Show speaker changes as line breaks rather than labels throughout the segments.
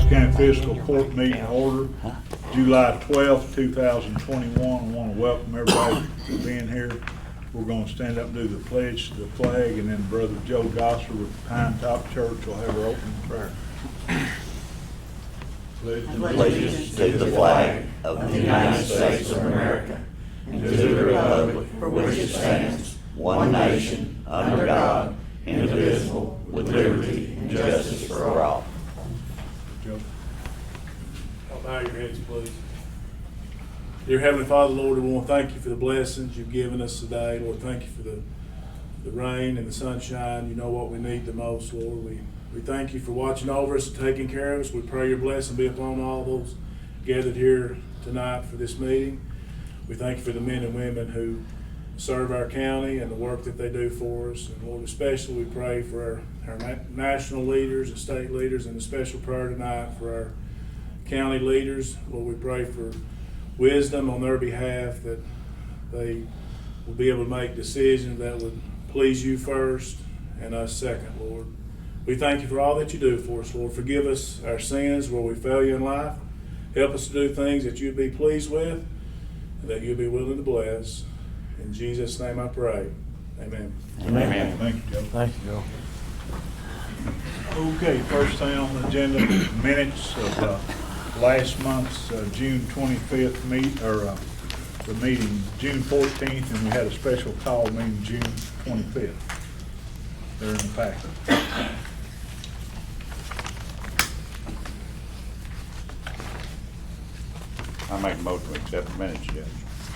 County Fiscal Court meeting order, July 12th, 2021. I want to welcome everybody for being here. We're going to stand up and do the pledge to the flag, and then Brother Joe Gosser with the Pine Top Church will have our opening prayer.
Allegiance to the flag of the United States of America and to the republic for which it stands, one nation, under God, indivisible, with liberty and justice for all.
Joe.
I'll bow your heads, please. Dear Heavenly Father, Lord, we want to thank you for the blessings you've given us today. Lord, thank you for the rain and the sunshine. You know what we need the most, Lord. We thank you for watching over us and taking care of us. We pray your blessing be upon all those gathered here tonight for this meeting. We thank you for the men and women who serve our county and the work that they do for us. And Lord, especially we pray for our national leaders and state leaders, and a special prayer tonight for our county leaders. Lord, we pray for wisdom on their behalf, that they will be able to make decisions that would please you first and us second, Lord. We thank you for all that you do for us, Lord. Forgive us our sins where we fail you in life. Help us to do things that you'd be pleased with and that you'd be willing to bless. In Jesus' name I pray. Amen.
Amen.
Thank you, Joe.
Thank you, Joe.
Okay, first thing on the agenda, minutes of last month's June 25th the meeting June 14th, and we had a special call meeting June 25th. They're in the packet.
I make a motion to accept the minutes, Judge.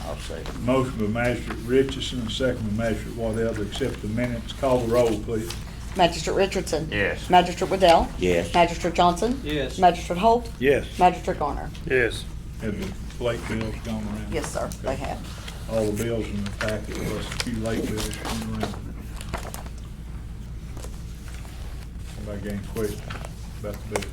I'll say it.
Motion by Magistrate Richardson, and second by Magistrate Waddell to accept the minutes. Call the roll, please.
Magistrate Richardson.
Yes.
Magistrate Waddell.
Yes.
Magistrate Johnson.
Yes.
Magistrate Holt.
Yes.
Magistrate Garner.
Yes.
Have the late bills gone around?
Yes, sir, they have.
All the bills in the packet, plus a few late bills going around. Anybody got any questions about the bills?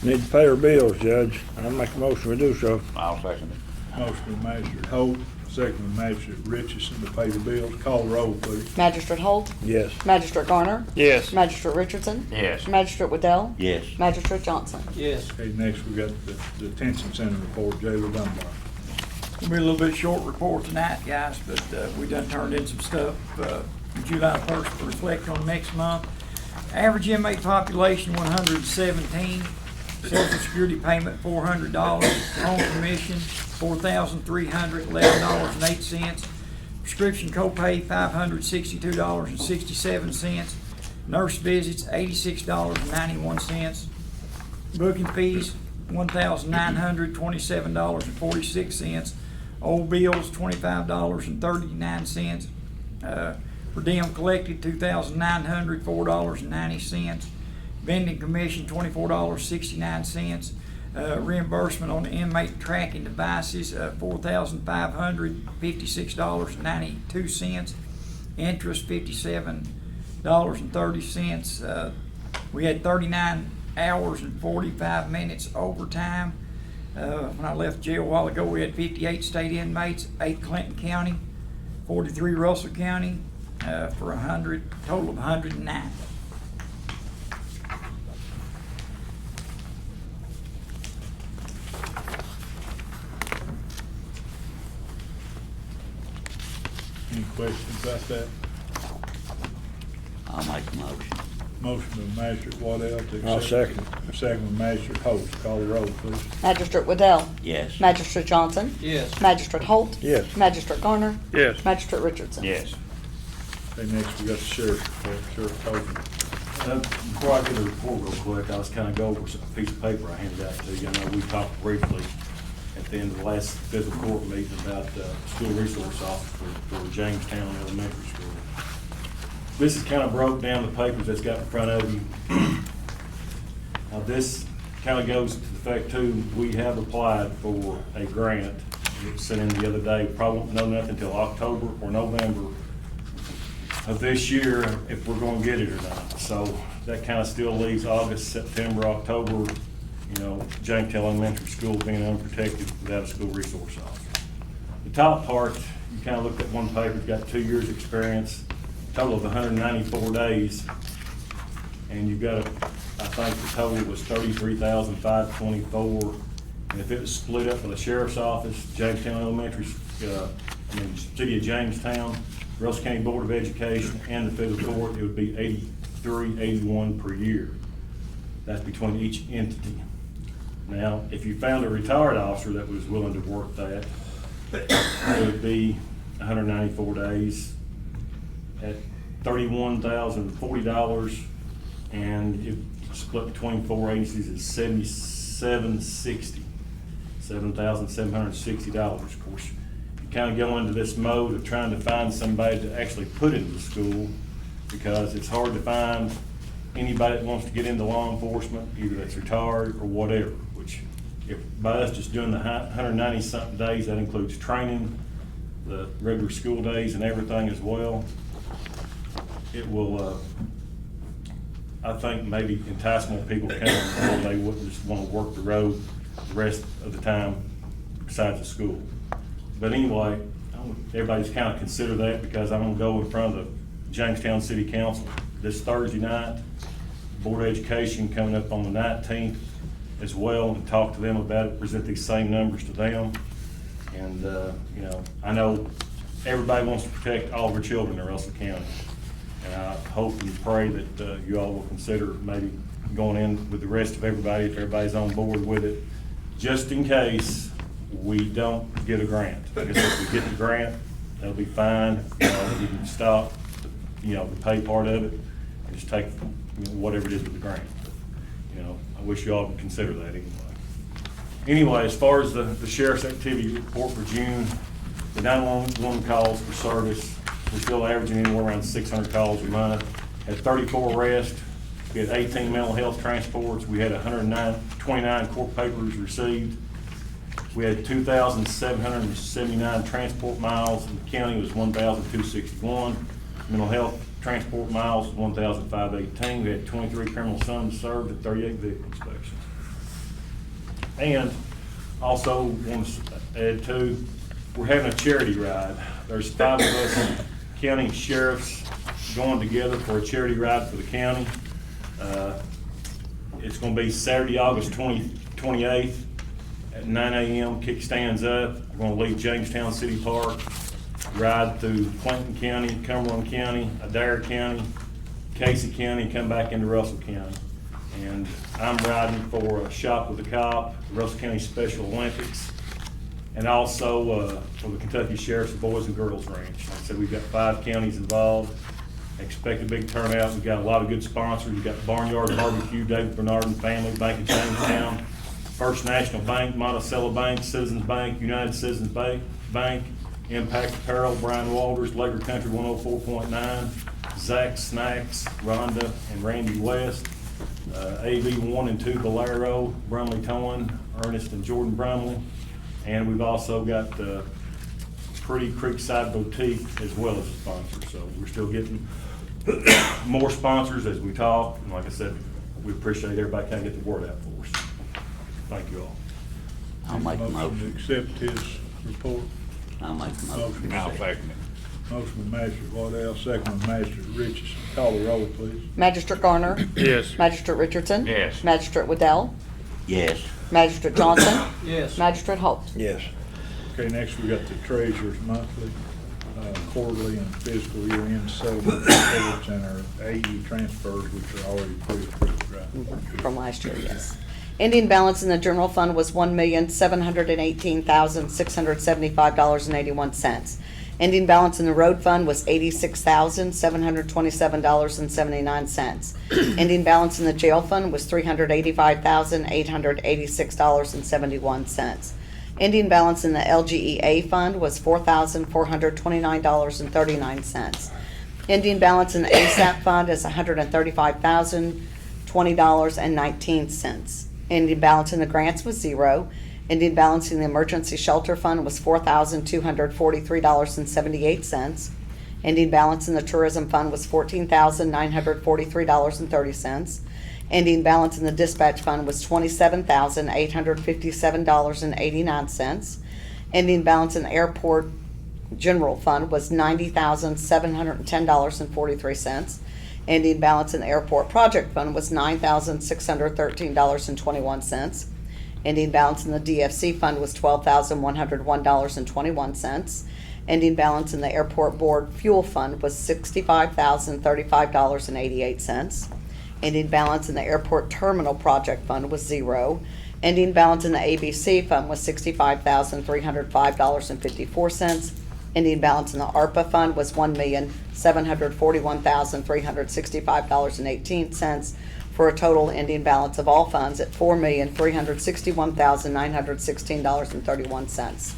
Need to pay our bills, Judge. I'll make a motion to do so.
I'll second it.
Motion by Magistrate Holt, second by Magistrate Richardson to pay the bills. Call the roll, please.
Magistrate Holt.
Yes.
Magistrate Garner.
Yes.
Magistrate Richardson.
Yes.
Magistrate Waddell.
Yes.
Magistrate Johnson.
Yes.
Okay, next we got the detention center report, Jailer Dunbar.
It'll be a little bit short report tonight, guys, but we done turned in some stuff July 1st to reflect on next month. Average inmate population 117. Social Security payment $400. Home commission $4,311.08. Prescription copay $562.67. Nurse visits $86.91. Booking fees $1,927.46. Old bills $25.39. Per diem collected $2,904.90. Vending commission $24.69. Reimbursement on the inmate tracking devices $4,556.92. Interest $57.30. We had 39 hours and 45 minutes overtime. When I left jail a while ago, we had 58 state inmates, 8 Clinton County, 43 Russell County, for total of 109.
Any questions about that?
I'll make a motion.
Motion by Magistrate Waddell to accept.
I'll second.
Second by Magistrate Holt. Call the roll, please.
Magistrate Waddell.
Yes.
Magistrate Johnson.
Yes.
Magistrate Holt.
Yes.
Magistrate Garner.
Yes.
Magistrate Richardson.
Yes.
Okay, next we got the sheriff report, Sheriff Copeland.
Before I get the report real quick, I was kind of go over a piece of paper I handed out to you. I know we talked briefly at the end of the last fiscal court meeting about school resource officer for Jamestown Elementary School. This is kind of broke down the papers that's got in front of you. Now this kind of goes to the fact too, we have applied for a grant. It was sent in the other day. Probably won't know nothing until October or November of this year if we're going to get it or not. So that kind of still leaves August, September, October, you know, Jamestown Elementary School being unprotected without a school resource officer. The top part, you kind of looked at one paper, it's got 2 years experience. total of 194 days. And you've got, I think the total was 33,524. And if it was split up by the sheriff's office, Jamestown Elementary, City of Jamestown, Russell County Board of Education, and the federal court, it would be 8381 per year. That's between each entity. Now, if you found a retired officer that was willing to work that, it would be 194 days at $31,040, and if split between 4 agencies is $77.60, $7,760. Of course, you kind of go into this mode of trying to find somebody to actually put into the school, because it's hard to find anybody that wants to get into law enforcement, either that's retired or whatever, which if by us just doing the 190-something days, that includes training, the regular school days and everything as well, it will, I think, maybe entice more people to come and they wouldn't just want to work the road the rest of the time besides the school. But anyway, everybody's kind of consider that, because I'm going to go in front of the Jamestown City Council this Thursday night, Board of Education coming up on the 19th as well, and talk to them about it, present these same numbers to them. And, you know, I know everybody wants to protect all of our children in Russell County. And I hope and pray that you all will consider maybe going in with the rest of everybody, if everybody's on board with it, just in case we don't get a grant. Because if we get the grant, that'll be fine. You know, we can stop, you know, the pay part of it and just take, you know, whatever it is with the grant. But, you know, I wish you all would consider that anyway. Anyway, as far as the sheriff's activity report for June, the 911 calls for service, we're still averaging anywhere around 600 calls a month. Had 34 arrests. We had 18 mental health transports. We had 129 court papers received. We had 2,779 transport miles. In the county was 1,261. Mental health transport miles was 1,518. We had 23 criminal summonses served and 38 vehicle inspections. And also want to add to, we're having a charity ride. There's 5 of us county sheriffs going together for a charity ride for the county. It's going to be Saturday, August 28th at 9 a.m. Kickstands up. We're going to leave Jamestown City Park, ride through Clinton County, Cumberland County, Adair County, Casey County, come back into Russell County. And I'm riding for a Shop with a Cop, the Russell County Special Olympics, and also for the Kentucky Sheriff's Boys and Girls Ranch. Like I said, we've got 5 counties involved. Expect a big turnout. We've got a lot of good sponsors. We've got Barnyard Barbecue, David Bernard and Family, Bank of Jamestown, First National Bank, Monticello Bank, Citizens Bank, United Citizens Bank, Impact Apparel, Brian Walters, Laker Country 104.9, Zach Snacks, Rhonda and Randy West, AV 1 and 2 Bolero, Brumley Towing, Ernest and Jordan Brumley, and we've also got Pretty Creekside Boutique as well as a sponsor. So we're still getting more sponsors as we talk, and like I said, we appreciate everybody kind of get the word out for us. Thank you all.
I'll make a
To
motion.
accept his report.
I'll make a motion.
I'll second it.
Motion by Magistrate Waddell, second by Magistrate Richardson. Call the roll, please.
Magistrate Garner.
Yes.
Magistrate Richardson.
Yes.
Magistrate Waddell.
Yes.
Magistrate Johnson.
Yes.
Magistrate Holt.
Yes.
Okay, next we got the treasurer's monthly, quarterly and fiscal year end settlement reports and our AE transfers, which are already pre-approved, right?
From last year, yes. Ending balance in the general fund was $1,718,675.81. Ending balance in the road fund was $86,727.79. Ending balance in the jail fund was $385,886.71. Ending balance in the LGEA fund was $4,429.39. Ending balance in the ASAP fund is $135,020.19. Ending balance in the grants was $0. Ending balance in the emergency shelter fund was $4,243.78. Ending balance in the tourism fund was $14,943.30. Ending balance in the dispatch fund was $27,857.89. Ending balance in the airport general fund was $90,710.43. Ending balance in the airport project fund was $9,613.21. Ending balance in the DFC fund was $12,101.21. Ending balance in the airport board fuel fund was $65,035.88. Ending balance in the airport terminal project fund was $0. Ending balance in the ABC fund was $65,305.54. Ending balance in the ARPA fund was $1,741,365.18, for a total ending balance of all funds at $4,361,916.31.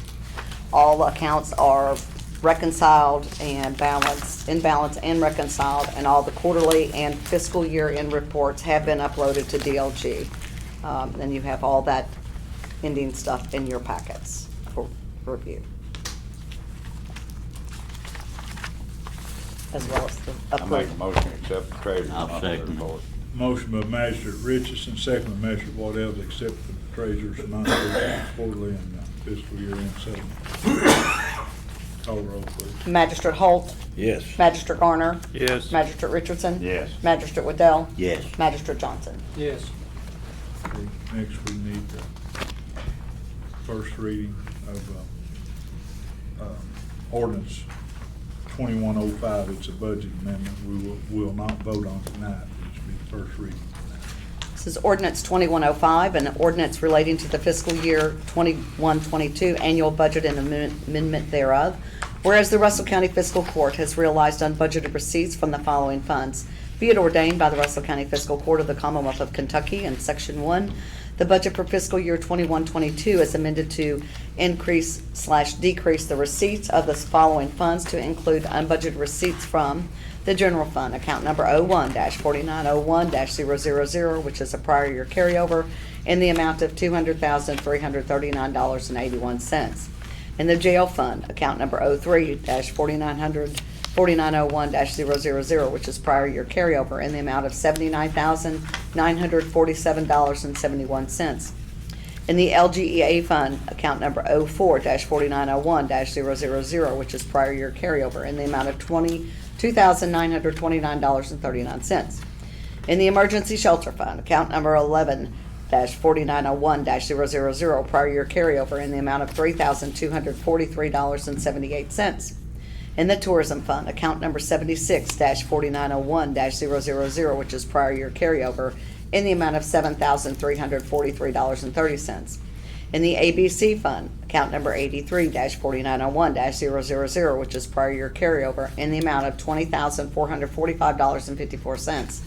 All accounts are reconciled and balanced, in balance and reconciled, and all the quarterly and fiscal year end reports have been uploaded to DLG. And you have all that ending stuff in your packets for review. As well as the
I make a
approved.
motion to accept the treasurer's
I'll
monthly
second.
report.
Motion by Magistrate Richardson, second by Magistrate Waddell to accept the treasurer's monthly, quarterly, and fiscal year end settlement. Call the roll, please.
Magistrate Holt,
Yes.
Magistrate Garner,
Yes.
Magistrate Richardson.
Yes.
Magistrate Waddell.
Yes.
Magistrate Johnson.
Yes.
Okay, next, we need the first reading of ordinance 2105. It's a budget amendment. We will not vote on tonight. It should be the first reading.
This is ordinance 2105, an ordinance relating to the fiscal year 21-22 annual budget and amendment thereof. Whereas the Russell County Fiscal Court has realized unbudgeted receipts from the following funds. Be it ordained by the Russell County Fiscal Court of the Commonwealth of Kentucky in Section 1, the budget for fiscal year 21-22 is amended to increase/decrease the receipts of the following funds to include unbudgeted receipts from the general fund, account number 01-4901-000, which is a prior year carryover, in the amount of $200,339.81. And the jail fund, account number 03-4901-000, which is prior year carryover, in the amount of $79,947.71. In the LGEA fund, account number 04-4901-000, which is prior year carryover, in the amount of $2,929.39. In the emergency shelter fund, account number 11-4901-000, prior year carryover, in the amount of $3,243.78. In the tourism fund, account number 76-4901-000, which is prior year carryover, in the amount of $7,343.30. In the ABC fund, account number 83-4901-000, which is prior year carryover, in the amount of $20,445.54.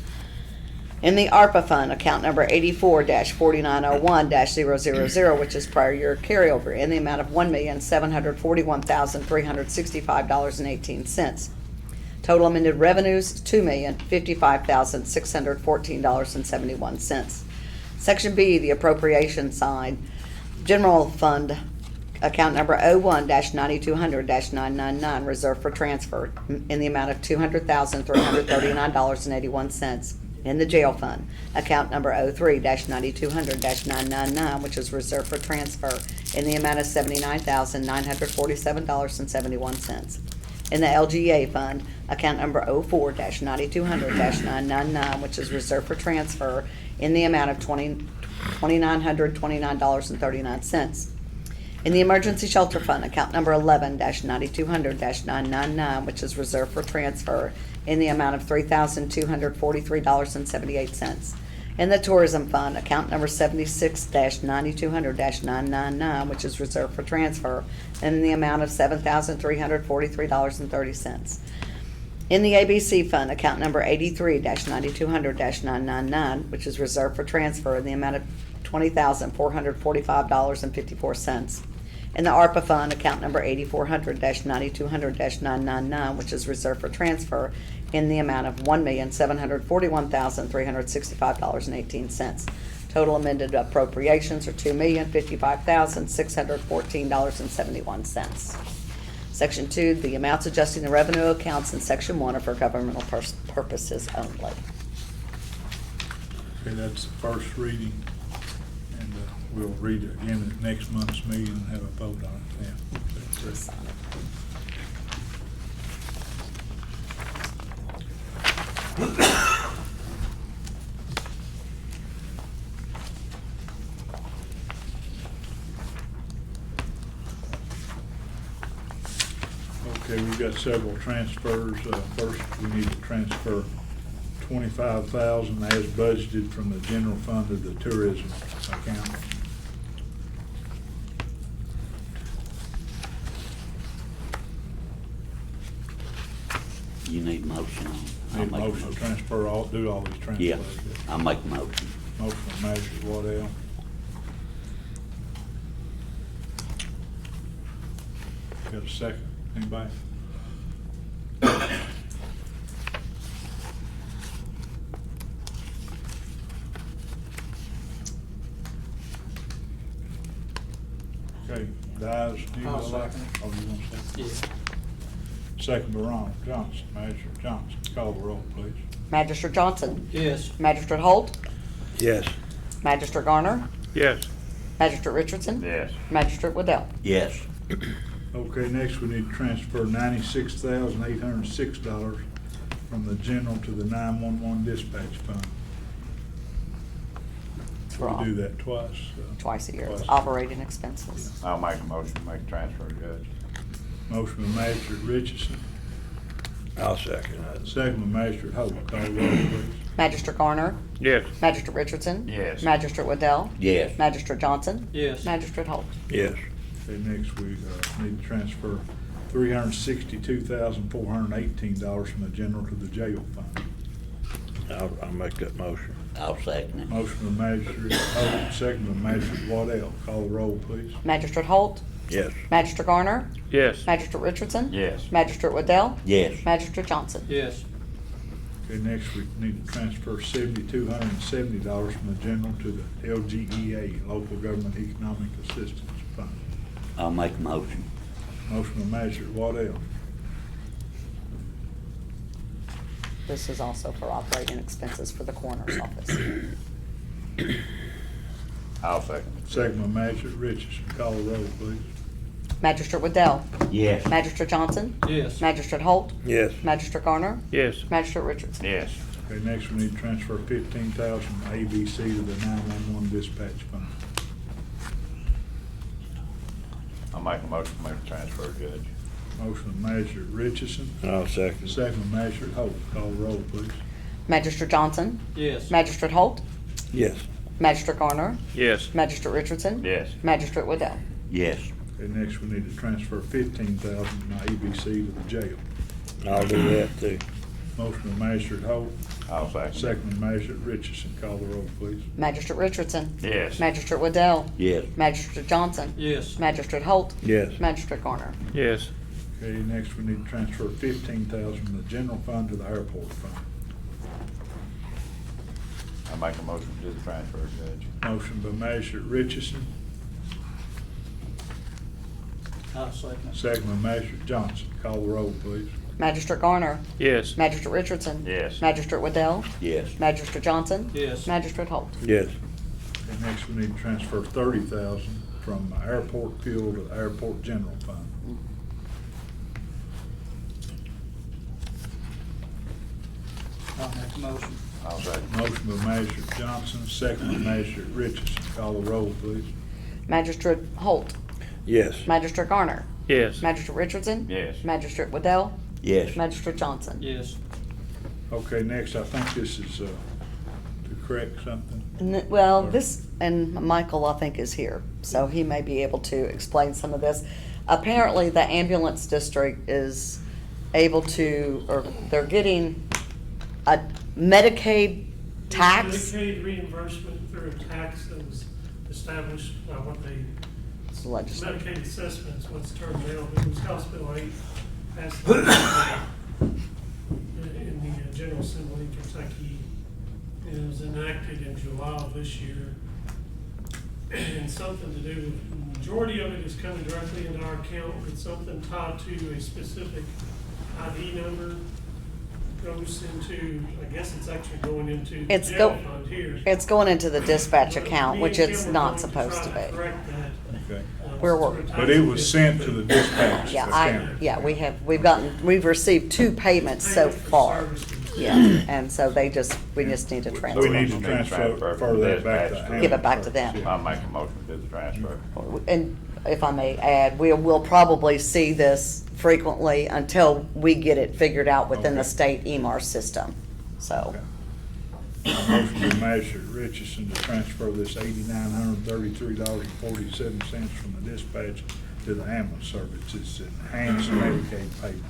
In the ARPA fund, account number 84-4901-000, which is prior year carryover, in the amount of $1,741,365.18. Total amended revenues is $2,055,614.71. Section B, the appropriation side. General fund, account number 01-9200-999, reserved for transfer, in the amount of $200,339.81. In the jail fund, account number 03-9200-999, which is reserved for transfer, in the amount of $79,947.71. In the LGA fund, account number 04-9200-999, which is reserved for transfer, in the amount of $2,929.39. In the emergency shelter fund, account number 11-9200-999, which is reserved for transfer, in the amount of $3,243.78. In the tourism fund, account number 76-9200-999, which is reserved for transfer, in the amount of $7,343.30. In the ABC fund, account number 83-9200-999, which is reserved for transfer, in the amount of $20,445.54. In the ARPA fund, account number 8400-9200-999, which is reserved for transfer, in the amount of $1,741,365.18. Total amended appropriations are $2,055,614.71. Section 2, the amounts adjusting the revenue accounts in Section 1 are for governmental purposes only.
Okay, that's the first reading, and we'll read it again at next month's meeting and have a vote on it then.
Sign it.
we've got several transfers. First, we need to transfer $25,000 as budgeted from the general fund to the tourism account.
You need motion on. I'll
Need a
make a
motion to transfer do all these transfers.
Yeah, I'll make a motion.
Motion by Magistrate Waddell. Got a second? Anybody? Okay, Dies, do you
I'll
like?
second it.
Oh, you want to second?
Yeah.
Second by Ronald Johnson. Magistrate Johnson, call the roll, please.
Magistrate Johnson?
Yes.
Magistrate Holt?
Yes.
Magistrate Garner?
Yes.
Magistrate Richardson?
Yes.
Magistrate Waddell?
Yes.
Okay, next we need to transfer $96,806 from the general to the 911 dispatch fund.
For
We do that twice.
twice a year. It's
Twice.
operating expenses.
I'll make a motion to make a transfer, Judge.
Motion by Magistrate Richardson,
I'll second that.
second by Magistrate Holt. Call the roll, please.
Magistrate Garner?
Yes.
Magistrate Richardson?
Yes.
Magistrate Waddell?
Yes.
Magistrate Johnson?
Yes.
Magistrate Holt?
Okay,
Yes.
next we need to transfer $362,418 from the general to the jail fund.
I'll make that motion.
I'll second it.
Motion by Magistrate Holt, second by Magistrate Waddell. Call the roll, please.
Magistrate Holt?
Yes.
Magistrate Garner?
Yes.
Magistrate Richardson?
Yes.
Magistrate Waddell?
Yes.
Magistrate Johnson?
Yes.
Okay, next we need to transfer $7,270 from the general to the LGEA, Local Government Economic Assistance Fund.
I'll make a motion.
Motion by Magistrate Waddell,
This is also for operating expenses for the coroner's office.
I'll second it.
second by Magistrate Richardson. Call the roll, please.
Magistrate Waddell?
Yes.
Magistrate Johnson?
Yes.
Magistrate Holt?
Yes.
Magistrate Garner?
Yes.
Magistrate Richardson?
Yes.
Okay, next we need to transfer $15,000 from ABC to the 911 dispatch fund.
I'll make a motion to make a transfer, Judge.
Motion by Magistrate Richardson,
I'll second.
second by Magistrate Holt. Call the roll, please.
Magistrate Johnson?
Yes.
Magistrate Holt?
Yes.
Magistrate Garner?
Yes.
Magistrate Richardson?
Yes.
Magistrate Waddell?
Yes.
Okay, next we need to transfer $15,000 from ABC to the jail.
I'll do that too.
Motion by Magistrate Holt,
I'll second.
second by Magistrate Richardson. Call the roll, please.
Magistrate Richardson?
Yes.
Magistrate Waddell?
Yes.
Magistrate Johnson?
Yes.
Magistrate Holt?
Yes.
Magistrate Garner?
Yes.
Okay, next we need to transfer $15,000 from the general fund to the airport fund.
I'll make a motion to do the transfer, Judge.
Motion by Magistrate Richardson,
I'll second it.
second by Magistrate Johnson. Call the roll, please.
Magistrate Garner?
Yes.
Magistrate Richardson?
Yes.
Magistrate Waddell?
Yes.
Magistrate Johnson?
Yes.
Magistrate Holt?
Yes.
And next we need to transfer $30,000 from airport fuel to the airport general fund.
I'll make a motion.
I'll second.
Motion by Magistrate Johnson, second by Magistrate Richardson. Call the roll, please.
Magistrate Holt?
Yes.
Magistrate Garner?
Yes.
Magistrate Richardson?
Yes.
Magistrate Waddell?
Yes.
Magistrate Johnson?
Yes.
Okay, next, I think this is to correct something.
Well, this, and Michael, I think, is here, so he may be able to explain some of this. Apparently, the ambulance district is able to, or they're getting a Medicaid tax.
Medicaid reimbursement through a tax that was established by what they,
It's legislative.
Medicaid assessments, what's termed now, but it was House Bill 8, passed in the General Assembly in Kentucky. It was enacted in July of this year. And something to do with, the majority of it is coming directly into our account, but something tied to a specific ID number goes into, I guess it's actually going into the
It's
jail
go-
fund here.
It's going into the dispatch account, which
Me and
it's
Kim are
not
going
supposed to
try
be.
correct that.
Okay.
We're
Since
working.
But it was sent to the dispatch
Yeah,
account.
we've received 2 payments so
Payment for
far.
services.
Yeah, and so we just need to
So we
transfer.
need to transfer that back to.
Give it back to them.
I'll make a motion to do the transfer.
And if I may add, we will probably see this frequently until we get it figured out within the
Okay.
state EMR system, so.
Motion by Magistrate Richardson to transfer this $8,933.47 from the dispatch to the ambulance service. It's enhanced Medicaid payment.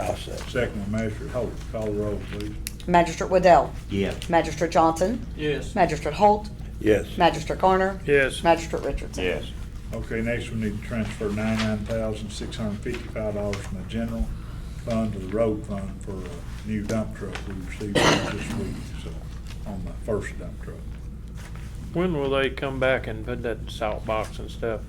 I'll say.
Second by Magistrate Holt. Call the roll, please.
Magistrate Waddell.
Yes.
Magistrate Johnson.
Yes.
Magistrate Holt.
Yes.
Magistrate Garner.
Yes.
Magistrate Richardson.
Yes.
Okay, next we need to transfer $99,655 from the general fund to the road fund for a new dump truck we received this week, so, on the first dump truck.
When will they come back and put that salt box and stuff?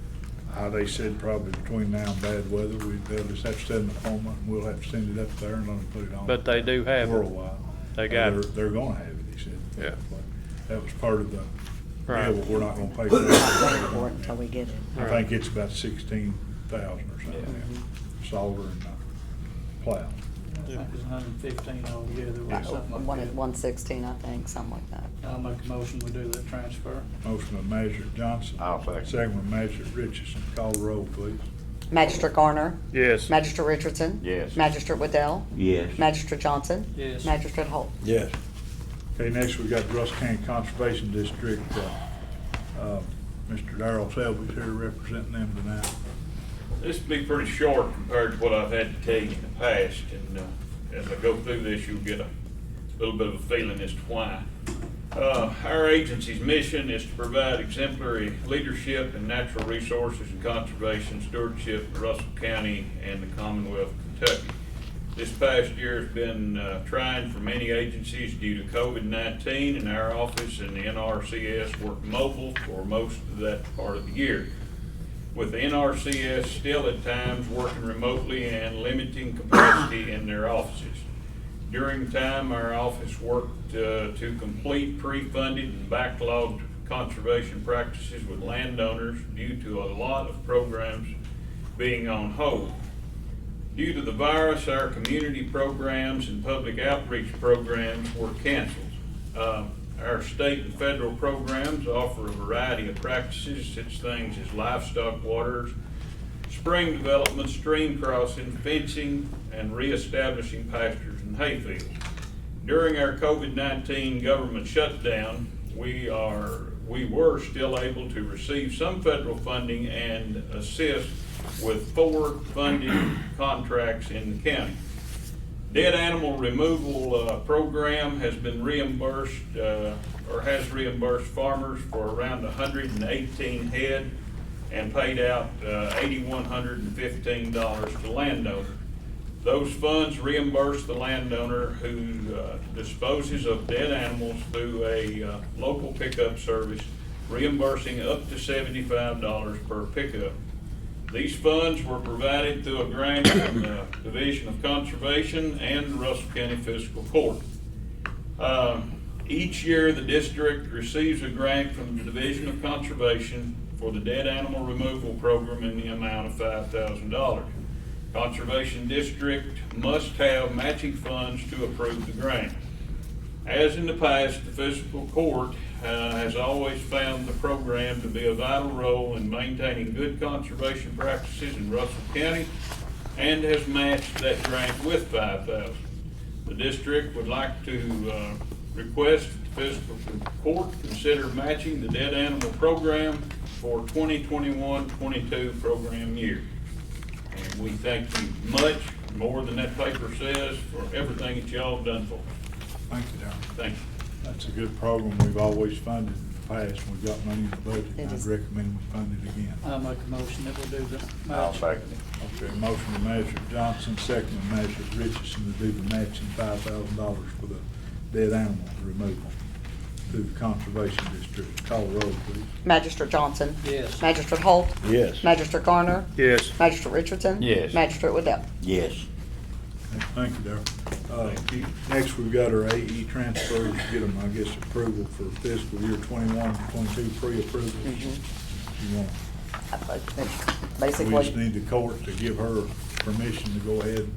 They said probably between now and bad weather, they'll just have to set an appointment, and we'll have to send it up there and let them put it on.
But they do have
For a
it.
while.
They got it.
They're gonna have it, he said.
Yeah.
But that was part of the,
Right.
yeah, but we're not gonna pay for
Wait for it until we
it.
get it.
I think it's about 16,000 or something, solder and plow.
I think it's 115 altogether, or something like that.
116, I think, something like that.
I'll make a motion, we do that transfer.
Motion by Magistrate Johnson.
I'll second.
Second by Magistrate Richardson. Call the roll, please.
Magistrate Garner.
Yes.
Magistrate Richardson.
Yes.
Magistrate Waddell.
Yes.
Magistrate Johnson.
Yes.
Magistrate Holt.
Yes.
Okay, next we got Russell County Conservation District. Mr. Darrell Selby's here representing them tonight.
This will be pretty short compared to what I've had to tell you in the past, and as I go through this, you'll get a little bit of a feeling as to why. Our agency's mission is to provide exemplary leadership in natural resources and conservation stewardship in Russell County and the Commonwealth of Kentucky. This past year has been trying for many agencies due to COVID-19, and our office and the NRCS work mobile for most of that part of the year, with the NRCS still at times working remotely and limiting capacity in their offices. During the time, our office worked to complete pre-funded and backlogged conservation practices with landowners due to a lot of programs being on hold. Due to the virus, our community programs and public outreach programs were canceled. Our state and federal programs offer a variety of practices, such things as livestock waters, spring development, stream crossing, fencing, and reestablishing pastures and hayfields. During our COVID-19 government shutdown, we were still able to receive some federal funding and assist with 4 funded contracts in the county. Dead animal removal program has been reimbursed or has reimbursed farmers for around 118 head and paid out $8,115 to landowners. Those funds reimburse the landowner who disposes of dead animals through a local pickup service, reimbursing up to $75 per pickup. These funds were provided through a grant from the Division of Conservation and the Russell County Fiscal Court. Each year, the district receives a grant from the Division of Conservation for the dead animal removal program in the amount of $5,000. Conservation District must have matching funds to approve the grant. As in the past, the Fiscal Court has always found the program to be a vital role in maintaining good conservation practices in Russell County and has matched that grant with $5,000. The district would like to request the Fiscal Court consider matching the dead animal program for 2021-22 program year. And we thank you much, more than that paper says, for everything that y'all have done for us.
Thank you, Darrell.
Thank you.
That's a good program we've always funded in the past. We've got money in the budget,
It
and I'd
is.
recommend we fund it again.
I'll make a motion that we do the
I'll
match.
second it.
Okay, motion by Magistrate Johnson, second by Magistrate Richardson to do the matching $5,000 for the dead animal removal through the Conservation District. Call the roll, please.
Magistrate Johnson.
Yes.
Magistrate Holt.
Yes.
Magistrate Garner.
Yes.
Magistrate Richardson.
Yes.
Magistrate Waddell.
Yes.
Thank you, Darrell. Next, we've got our AE transfers, get them, I guess, approval for fiscal year 21-22 pre-approvals. You want, we just
Basically,
need the court to give her permission to go ahead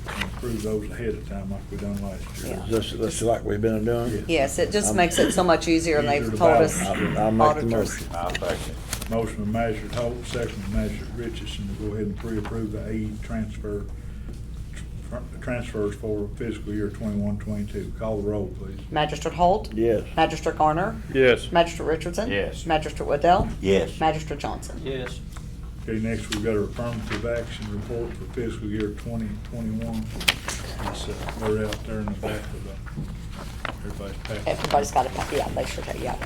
and approve those ahead of time like we done last year.
Yeah.
That's like we've been doing?
yes, it just makes it so much easier, and
Easier
they've
to
told
balance.
us.
I'll make the
auditors.
motion.
I'll second it.
Motion by Magistrate Holt, second by Magistrate Richardson to go ahead and pre-approve the aid transfers for fiscal year 21-22. Call the roll, please.
Magistrate Holt?
Yes.
Magistrate Garner?
Yes.
Magistrate Richardson?
Yes.
Magistrate Waddell?
Yes.
Magistrate Johnson?
Yes.
Okay, next we've got our affirmative action report for fiscal year 2021. They're out there in the back of everybody's packet.
Everybody's got it, yeah, they sure do, yeah.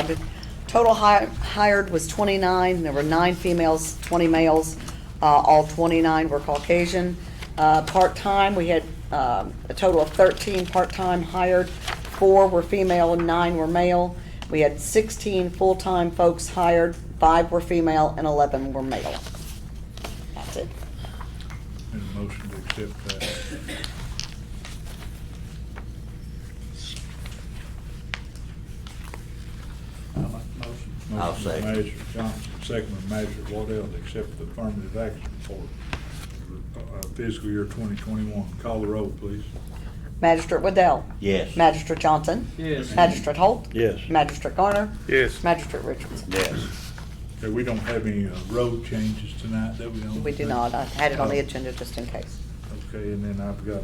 The total hired was 29, there were 9 females, 20 males, all 29 were Caucasian. Part-time, we had a total of 13 part-time hired, 4 were female and 9 were male. We had 16 full-time folks hired, 5 were female and 11 were male. That's it.
Need a motion to accept that.
I'll make the motion.
I'll
Motion by
second.
Magistrate Johnson, second by Magistrate Waddell to accept the affirmative action report for fiscal year 2021. Call the roll, please.
Magistrate Waddell?
Yes.
Magistrate Johnson?
Yes.
Magistrate Holt?
Yes.
Magistrate Garner?
Yes.
Magistrate Richardson?
Yes.
Okay, we don't have any road changes tonight, do we?
We do not, I had it on the agenda just in case.
Okay, and then I've got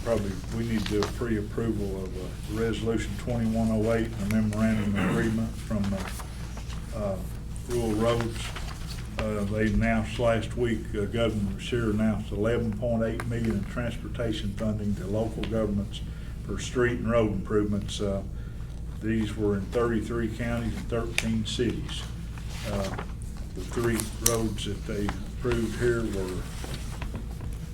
probably, we need to do a pre-approval of Resolution 2108, a memorandum of agreement from Rural Roads. They announced last week, Governor Scheer announced 11.8 million in transportation funding to local governments for street and road improvements. These were in 33 counties and 13 cities. The 3 roads that they approved here were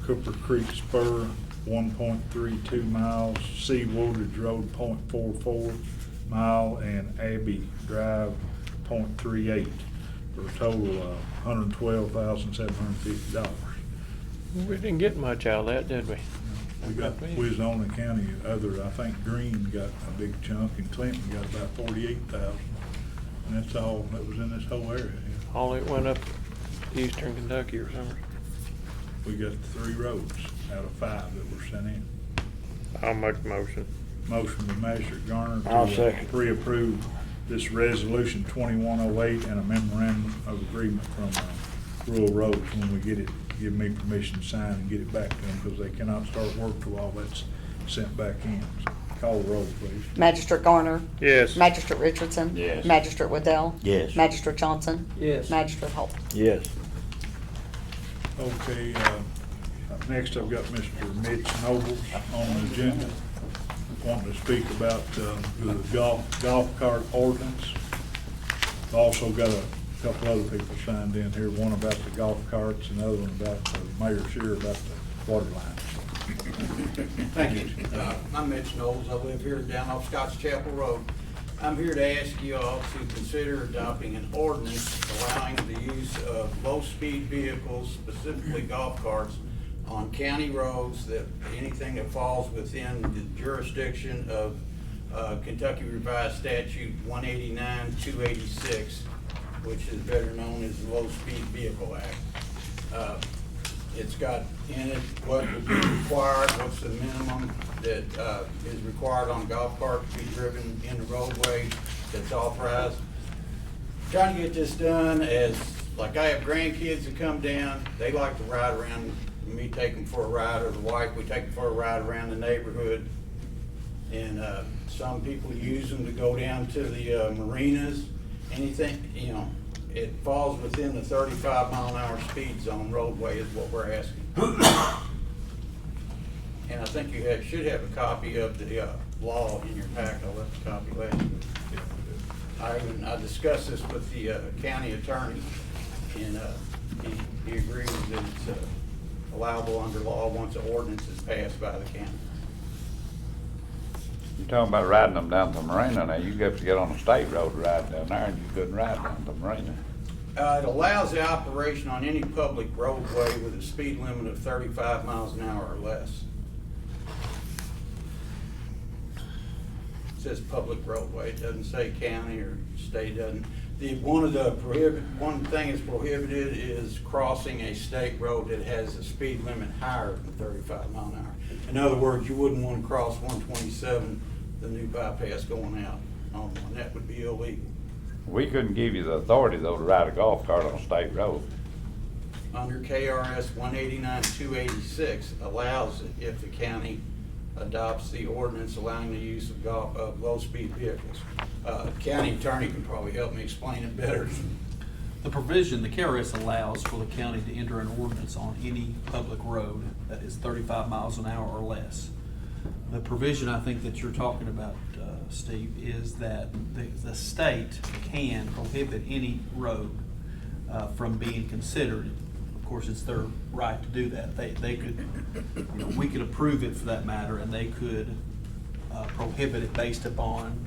Cooper Creek Spur, 1.32 miles, Sea Woodridge Road, 0.44 mile, and Abbey Drive, 0.38, for a total of $112,750.
We didn't get much out of that, did we?
We was the only county other, I think Greene got a big chunk, and Clinton got about 48,000. And that's all that was in this whole area here.
All it went up eastern Kentucky or something.
We got 3 roads out of 5 that were sent in.
I'll make the motion.
Motion by Magistrate Garner
I'll
to
second.
pre-approve this resolution 2108 and a memorandum of agreement from Rural Roads. When we get it, give me permission to sign and get it back to them, because they cannot start work till all that's sent back in. So call the roll, please.
Magistrate Garner?
Yes.
Magistrate Richardson?
Yes.
Magistrate Waddell?
Yes.
Magistrate Johnson?
Yes.
Magistrate Holt?
Yes.
Okay, next I've got Mr. Mitch Nobles on the agenda, wanting to speak about the golf cart ordinance. I've also got a couple other people signed in here, one about the golf carts and the other one about Mayor Scheer about the water lines.
Thank you. I'm Mitch Knowles. I live here down off Scotts Chapel Road. I'm here to ask you all to consider adopting an ordinance allowing the use of low-speed vehicles, specifically golf carts, on county roads, that anything that falls within the jurisdiction of Kentucky Revised Statute 189-286, which is better known as the Low Speed Vehicle Act. It's got in it what would be required, what's the minimum that is required on a golf cart to be driven in the roadway that's authorized. Trying to get this done as, like, I have grandkids that come down, they like to ride around, me take them for a ride, or the wife, we take them for a ride around the neighborhood. And some people use them to go down to the marinas, anything, you know, it falls within the 35-mile-an-hour speed zone roadway is what we're asking. And I think you should have a copy of the law in your pack. I left a copy last week. I discussed this with the county attorney, and he agrees that it's allowable under law once an ordinance is passed by the county.
You're talking about riding them down to Marina. Now, you have to get on a state road to ride down there, and you couldn't ride down to Marina.
It allows the operation on any public roadway with a speed limit of 35 miles an hour or less. It says public roadway, it doesn't say county or state, doesn't. One thing that's prohibited is crossing a state road that has a speed limit higher than 35 mile an hour. In other words, you wouldn't want to cross 127, the new bypass going out on one. That would be illegal.
We couldn't give you the authority though to ride a golf cart on a state road.
Under KRS 189-286 allows it if the county adopts the ordinance allowing the use of low-speed vehicles. County attorney can probably help me explain it better.
The provision, the KRS allows for the county to enter an ordinance on any public road that is 35 miles an hour or less. The provision I think that you're talking about, Steve, is that the state can prohibit any road from being considered. Of course, it's their right to do that. They could, you know, we could approve it for that matter, and they could prohibit it based upon,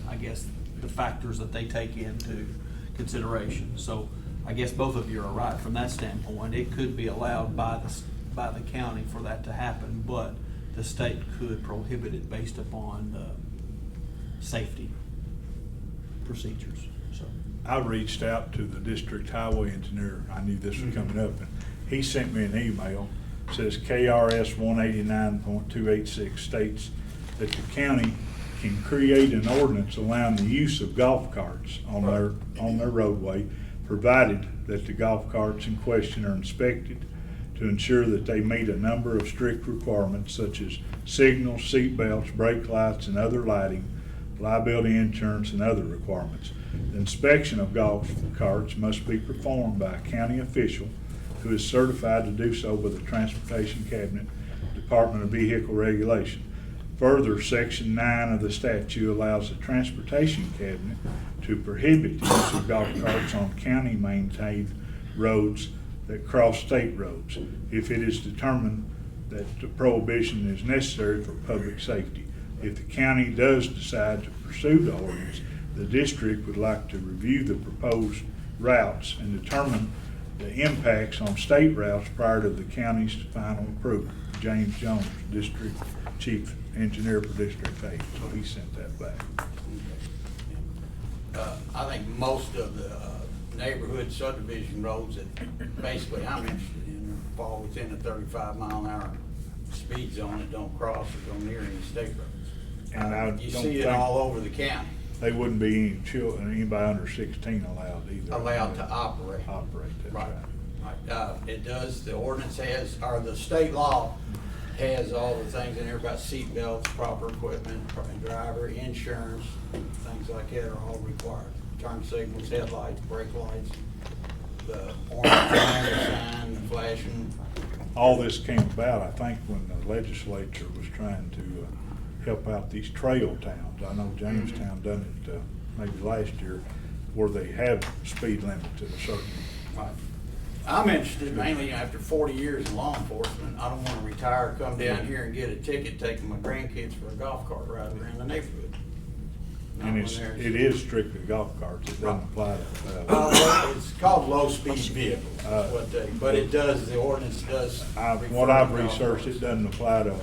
I guess, the factors that they take into consideration. So I guess both of you are right from that standpoint. It could be allowed by the county for that to happen, but the state could prohibit it based upon safety procedures. So
I reached out to the district highway engineer. I knew this was coming up, and he sent me an email. Says KRS 189.286 states that the county can create an ordinance allowing the use of golf carts on their roadway, provided that the golf carts in question are inspected to ensure that they meet a number of strict requirements such as signals, seat belts, brake lights, and other lighting, liability insurance, and other requirements. The inspection of golf carts must be performed by a county official who is certified to do so by the Transportation Cabinet, Department of Vehicle Regulation. Further, Section 9 of the statute allows the Transportation Cabinet to prohibit the use of golf carts on county-maintained roads that cross state roads if it is determined that the prohibition is necessary for public safety. If the county does decide to pursue the ordinance, the district would like to review the proposed routes and determine the impacts on state routes prior to the county's final approval. James Jones, District Chief Engineer for District 8, so he sent that back.
I think most of the neighborhood subdivision roads that basically I'm interested in fall within a 35-mile-an-hour speed zone that don't cross or go near any state roads.
And
you see it all over the county.
They wouldn't be any children, anybody under 16 allowed either.
Allowed to operate.
That's right.
It does, the ordinance has, or the state law has all the things in there about seat belts, proper equipment, driver, insurance, things like that are all required. Turn signals, headlights, brake lights, the orange triangle sign, the flashing.
All this came about, I think, when the legislature was trying to help out these trail towns. I know Jamestown done it maybe last year, where they have speed limits at a certain.
Right. I'm interested mainly after 40 years in law enforcement. I don't want to retire, come down here and get a ticket taking my grandkids for a golf cart ride around the neighborhood.
And it is strictly golf carts. It doesn't apply to.
It's called low-speed vehicles, but it does. The ordinance does.
What I've researched, it doesn't apply to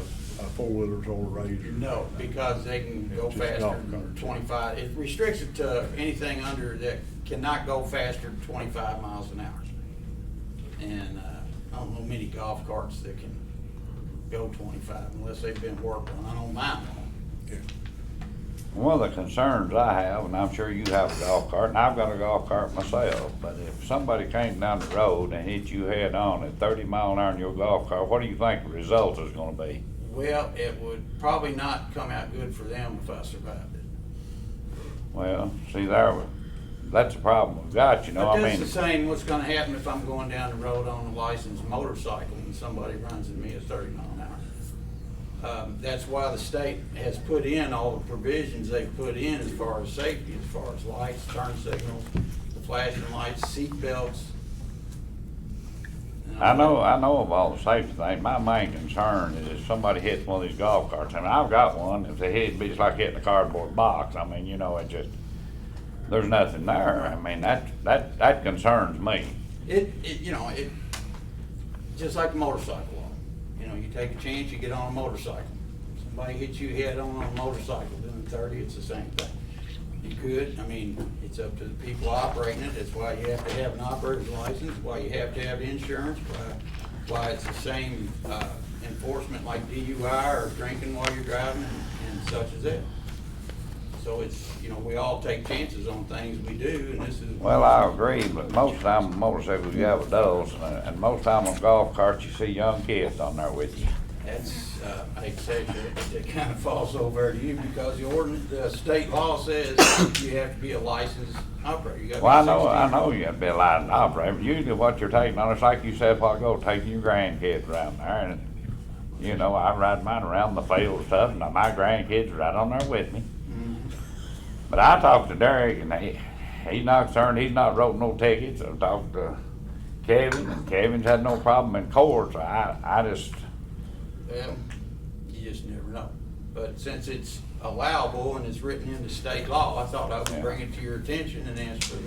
four-wheelers or razors.
No, because they can go faster than 25. It restricts it to anything under that cannot go faster than 25 miles an hour. And I don't know many golf carts that can go 25 unless they've been worked on. I don't mind them.
Yeah.
One of the concerns I have, and I'm sure you have a golf cart, and I've got a golf cart myself, but if somebody came down the road and hit you head on at 30 miles an hour in your golf cart, what do you think the result is gonna be?
Well, it would probably not come out good for them if I survived it.
Well, see that's the problem we've got, you know,
But
I
that's
mean.
the same, what's gonna happen if I'm going down the road on a licensed motorcycle and somebody runs at me at 30 miles an hour. That's why the state has put in all the provisions they've put in as far as safety, as far as lights, turn signals, the flashing lights, seat belts.
I know of all the safety things. My main concern is if somebody hits one of these golf carts, I mean, I've got one, if they hit, it'd be just like hitting a cardboard box. I mean, you know, it just, there's nothing there. I mean, that concerns me.
It just like the motorcycle law. You know, you take a chance, you get on a motorcycle. Somebody hits you head on a motorcycle doing 30, it's the same thing. You could, I mean, it's up to the people operating it. That's why you have to have an operator's license, why you have to have insurance, why it's the same enforcement like DUI or drinking while you're driving and such as that. So it's, we all take chances on things we do, and this is.
Well, I agree, but most of the time on motorcycles, you have adults, and most of the time on golf carts, you see young kids on there with you.
That's, I hate to say it kind of falls over to you because the state law says you have to be a licensed operator. You gotta be
Well, I
16.
know you have to be a licensed operator, but usually what you're taking on, it's like you said a while ago, taking your grandkids around there, and, I ride mine around the field and stuff, and my grandkids are right on there with me. But I talked to Derek, and he's not concerned, he's not wrote no tickets. I've talked to Kevin, and Kevin's had no problem in court, so I just,
Well, you just never know. But since it's allowable and it's written into state law, I thought I would bring it to your attention and ask for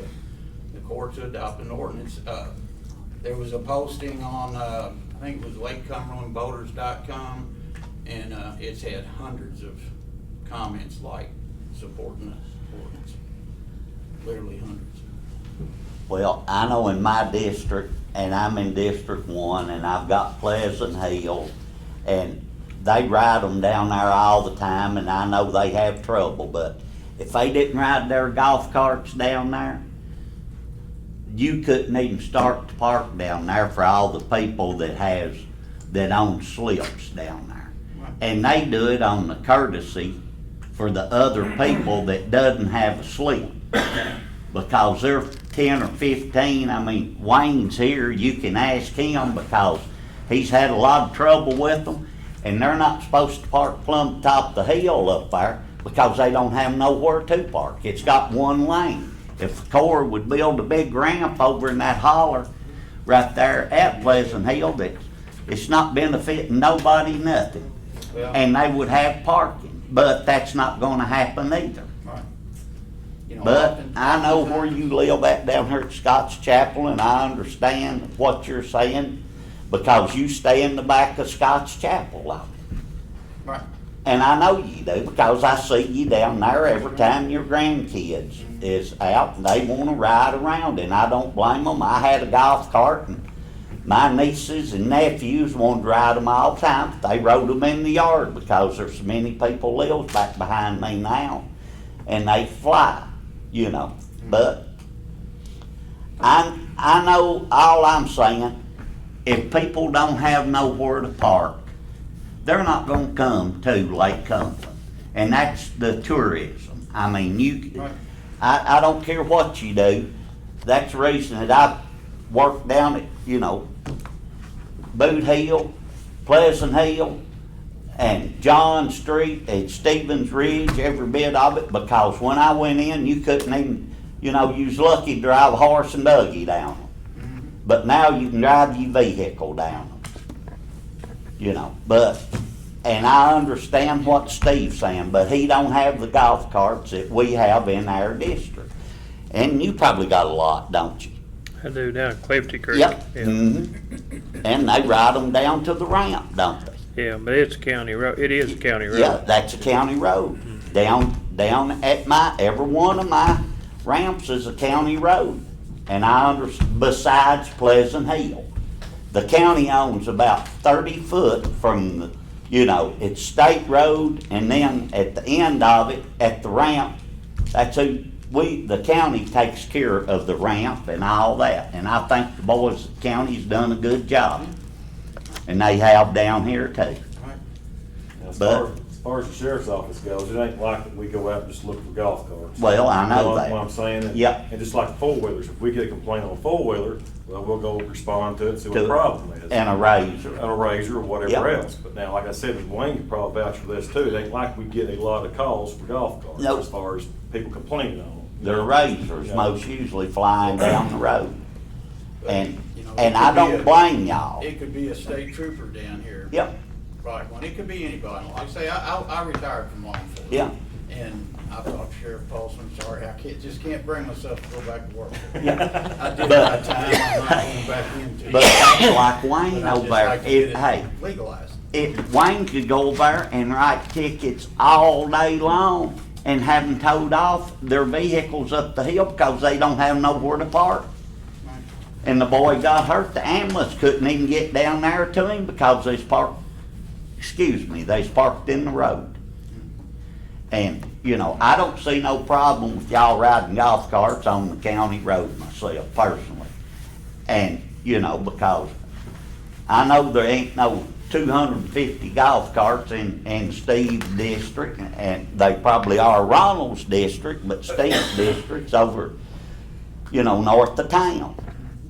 the court to adopt an ordinance. There was a posting on, I think it was LakeCumberlandVoters.com, and it's had hundreds of comments like supporting the ordinance. Literally hundreds.
Well, I know in my district, and I'm in District 1, and I've got Pleasant Hill, and they ride them down there all the time, and I know they have trouble, but if they didn't ride their golf carts down there, you couldn't even start to park down there for all the people that own slips down there. And they do it on the courtesy for the other people that doesn't have a slip. Because they're 10 or 15, I mean, Wayne's here, you can ask him because he's had a lot of trouble with them. And they're not supposed to park plumb top of the hill up there because they don't have nowhere to park. It's got one lane. If the Corps would build a big ramp over in that holler right there at Pleasant Hill, it's not benefiting nobody nothing.
Well,
And they would have parking, but that's not gonna happen either.
right.
But I know where you live at down here at Scott's Chapel, and I understand what you're saying because you stay in the back of Scott's Chapel lot.
Right.
And I know you do because I see you down there every time your grandkids is out and they want to ride around, and I don't blame them. I had a golf cart and my nieces and nephews wanted to ride them all the time. They rode them in the yard because there's so many people lives back behind me now, and they fly, But I know all I'm saying. If people don't have nowhere to park, they're not gonna come to Lake Cumberland. And that's the tourism. I mean,
Right.
I don't care what you do. That's the reason that I work down at, Boot Hill, Pleasant Hill, and John Street, and Stevens Ridge, every bit of it, because when I went in, you couldn't even, you was lucky to drive a horse and buggy down them. But now you can drive your vehicle down them, and I understand what Steve's saying, but he don't have the golf carts that we have in our district. And you probably got a lot, don't you?
I do down at Clifty Creek.
Yep.
Yeah.
And they ride them down to the ramp, don't they?
Yeah, but it's a county road. It is a county road.
Yeah, that's a county road. Down at every one of my ramps is a county road. And besides Pleasant Hill. The county owns about 30 foot from it's state road, and then at the end of it, at the ramp, that's the county takes care of the ramp and all that. And I think the boys at the county's done a good job. And they have down here too.
Right.
Now, as
But-
far as the sheriff's office goes, it ain't like that we go out and just look for golf carts.
Well, I know
You know
that.
what I'm saying? And-
Yep.
And just like the four-wheelers, if we get a complaint on a four-wheeler, well, we'll go respond to it, see what
To-
the problem is.
And a razor.
And a razor or whatever
Yep.
else. But now, like I said, Wayne could probably vouch for this too. It ain't like we get a lot of calls for golf carts
Nope.
as far as people complaining on them.
They're razors
Yeah.
most usually flying down the road. And
It
I
could be
don't blame y'all.
It could be a state trooper down here.
Yep,
Right, well, it could be anybody. Like I say, I retired from law enforcement.
yeah.
And I thought Sheriff Paulson, I'm sorry, I just can't bring myself to go back to work.
Yeah.
I did
But-
my time, I'm not going back into it.
But that's like
But
Wayne
I'd
over
just
there.
like to get it
Hey,
legalized.
Wayne could go there and write tickets all day long and have them towed off their vehicles up the hill because they don't have nowhere to park.
Right.
And the boy got hurt. The ambulance couldn't even get down there to him because they's parked in the road. And, you know, I don't see no problem with y'all riding golf carts on the county road myself personally. And, you know, because I know there ain't no 250 golf carts in Steve's district, and they probably are Ronald's district, but Steve's district's over, you know, north of town.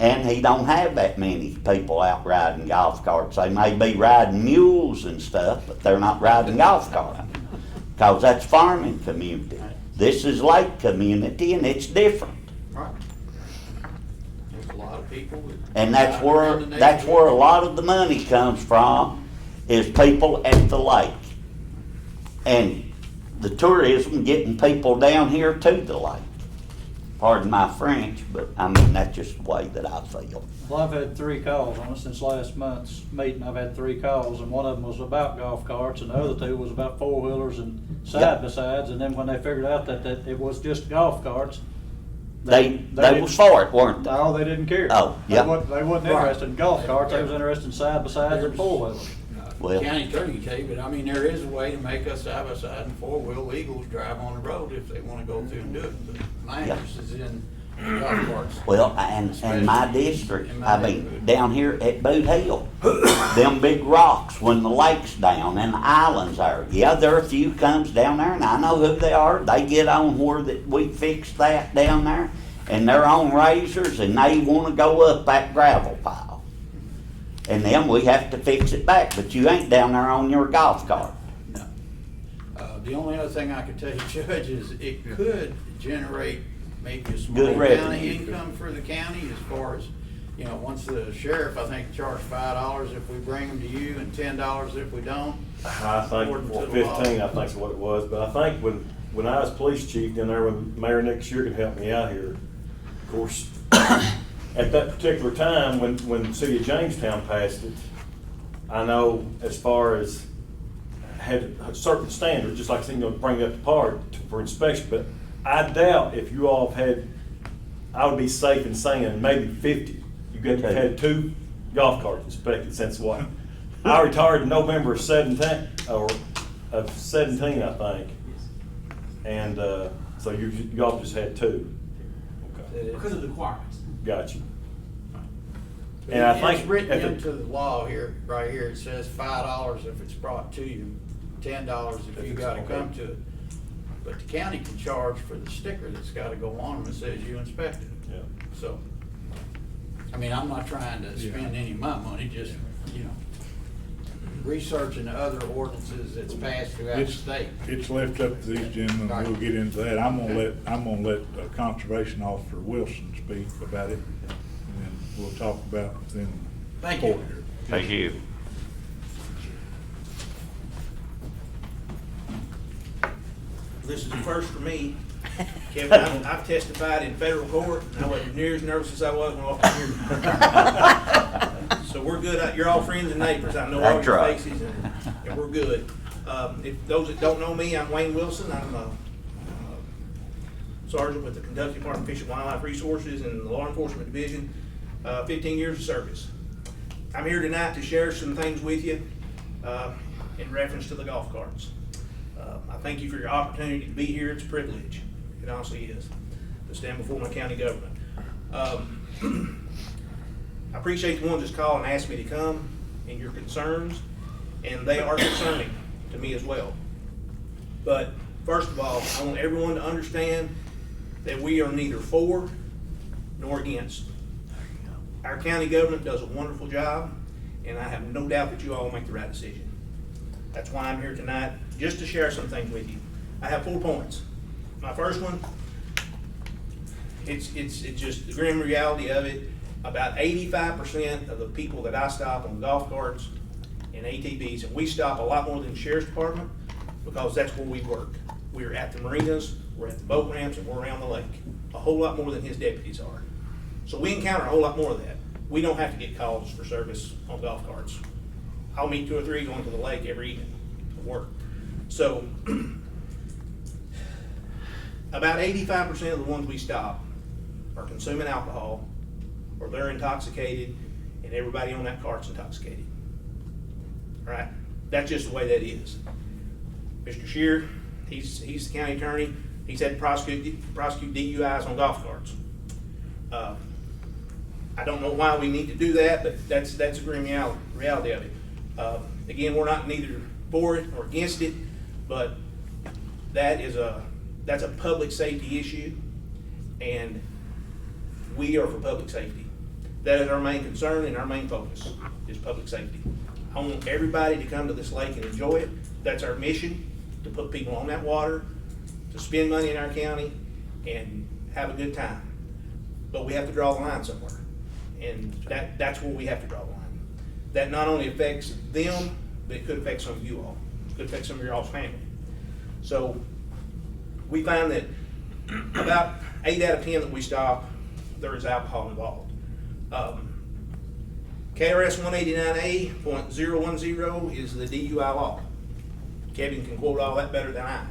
And he don't have that many people out riding golf carts. They may be riding mules and stuff, but they're not riding golf carts. Cause that's farming community. This is lake community and it's different.
Right. There's a lot of people that.
And that's where a lot of the money comes from, is people at the lake. And the tourism getting people down here to the lake. Pardon my French, but I mean, that's just the way that I feel.
Well, I've had 3 calls on it since last month's meeting. I've had 3 calls, and one of them was about golf carts, and the other 2 was about 4-wheelers and side-by-sides. And then when they figured out that it was just golf carts,
They was for it, weren't they?
no, they didn't care.
Oh, yeah.
They wasn't interested in golf carts. They was interested in side-by-sides and 4-wheelers.
Well-
County attorney tell you, but I mean, there is a way to make us side by side and 4-wheel legals drive on the road if they wanna go through and do it, but my
Yeah.
interest is in golf carts.
Well, and my district, I mean, down here at Boot Hill, them big rocks when the lake's down and the islands are. Yeah, there are a few comes down there, and I know who they are. They get on where that we fixed that down there, and they're on razors, and they wanna go up that gravel pile. And then we have to fix it back, but you ain't down there on your golf cart.
No. The only other thing I could tell you, Judge, is it could generate maybe a small
Good
amount of
revenue.
income for the county as far as, you know, once the sheriff, I think, charged $5 if we bring them to you and $10 if we don't.
I think,
According
or
to the law.
15, I think is what it was, but I think when I was police chief down there, when Mayor Nick Shear could help me out here, of course, at that particular time, when the city of Jamestown passed it, I know as far as had a certain standards, just like I said, you know, bring up the part for inspection, but I doubt if you all have had, I would be safe in saying maybe 50. You've had 2 golf carts inspected since what? I retired in November of 17, I think. And, so y'all just had 2. Okay.
Because of the requirements.
Got you. And I think
It's written
at the-
into the law here, right here, it says $5 if it's brought to you, $10 if you
it's
gotta
okay.
come to it. But the county can charge for the sticker that's gotta go on them that says you inspected it.
Yeah.
So, I mean, I'm not trying to spend any of my money, just, you know, researching the other ordinances that's passed throughout the
It's,
state.
it's left up to these gentlemen, we'll get into that. I'm gonna let Conservation Officer Wilson speak about it, and then we'll talk about it in
Thank you.
court here.
Thank you.
This is the first for me. Kevin, I've testified in federal court, and I wasn't near as nervous as I was when I walked in here. So we're good. You're all friends and neighbors. I know all
That's
your
right.
faces, and we're good. If those that don't know me, I'm Wayne Wilson. I'm a sergeant with the Kentucky Department of Fish and Wildlife Resources in the Law Enforcement Division, 15 years of service. I'm here tonight to share some things with you in reference to the golf carts. I thank you for your opportunity to be here. It's a privilege. It honestly is, to stand before my county government. I appreciate the ones that's called and asked me to come and your concerns, and they are concerning to me as well. But first of all, I want everyone to understand that we are neither for nor against. Our county government does a wonderful job, and I have no doubt that you all will make the right decision. That's why I'm here tonight, just to share some things with you. I have 4 points. My first one, it's just the grim reality of it. About 85% of the people that I stop on golf carts and ATVs, and we stop a lot more than the Sheriff's Department, because that's where we work. We're at the marinas, we're at the boat ramps, and we're around the lake. A whole lot more than his deputies are. So we encounter a whole lot more of that. We don't have to get calls for service on golf carts. I'll meet 2 or 3 going to the lake every evening to work. So about 85% of the ones we stop are consuming alcohol, or they're intoxicated, and everybody on that cart's intoxicated. All right? That's just the way that is. Mr. Shear, He's the county attorney. He's had to prosecute DUIs on golf carts. I don't know why we need to do that, but that's the grim reality of it. Again, we're not neither for it or against it, but that's a public safety issue, and we are for public safety. That is our main concern and our main focus is public safety. I want everybody to come to this lake and enjoy it. That's our mission, to put people on that water, to spend money in our county, and have a good time. But we have to draw the line somewhere, and that's where we have to draw the line. That not only affects them, but it could affect some of you all. It could affect some of your all's family. So we find that about 8 out of 10 that we stop, there is alcohol involved. KRS 189A.010 is the DUI law. Kevin can quote all that better than I.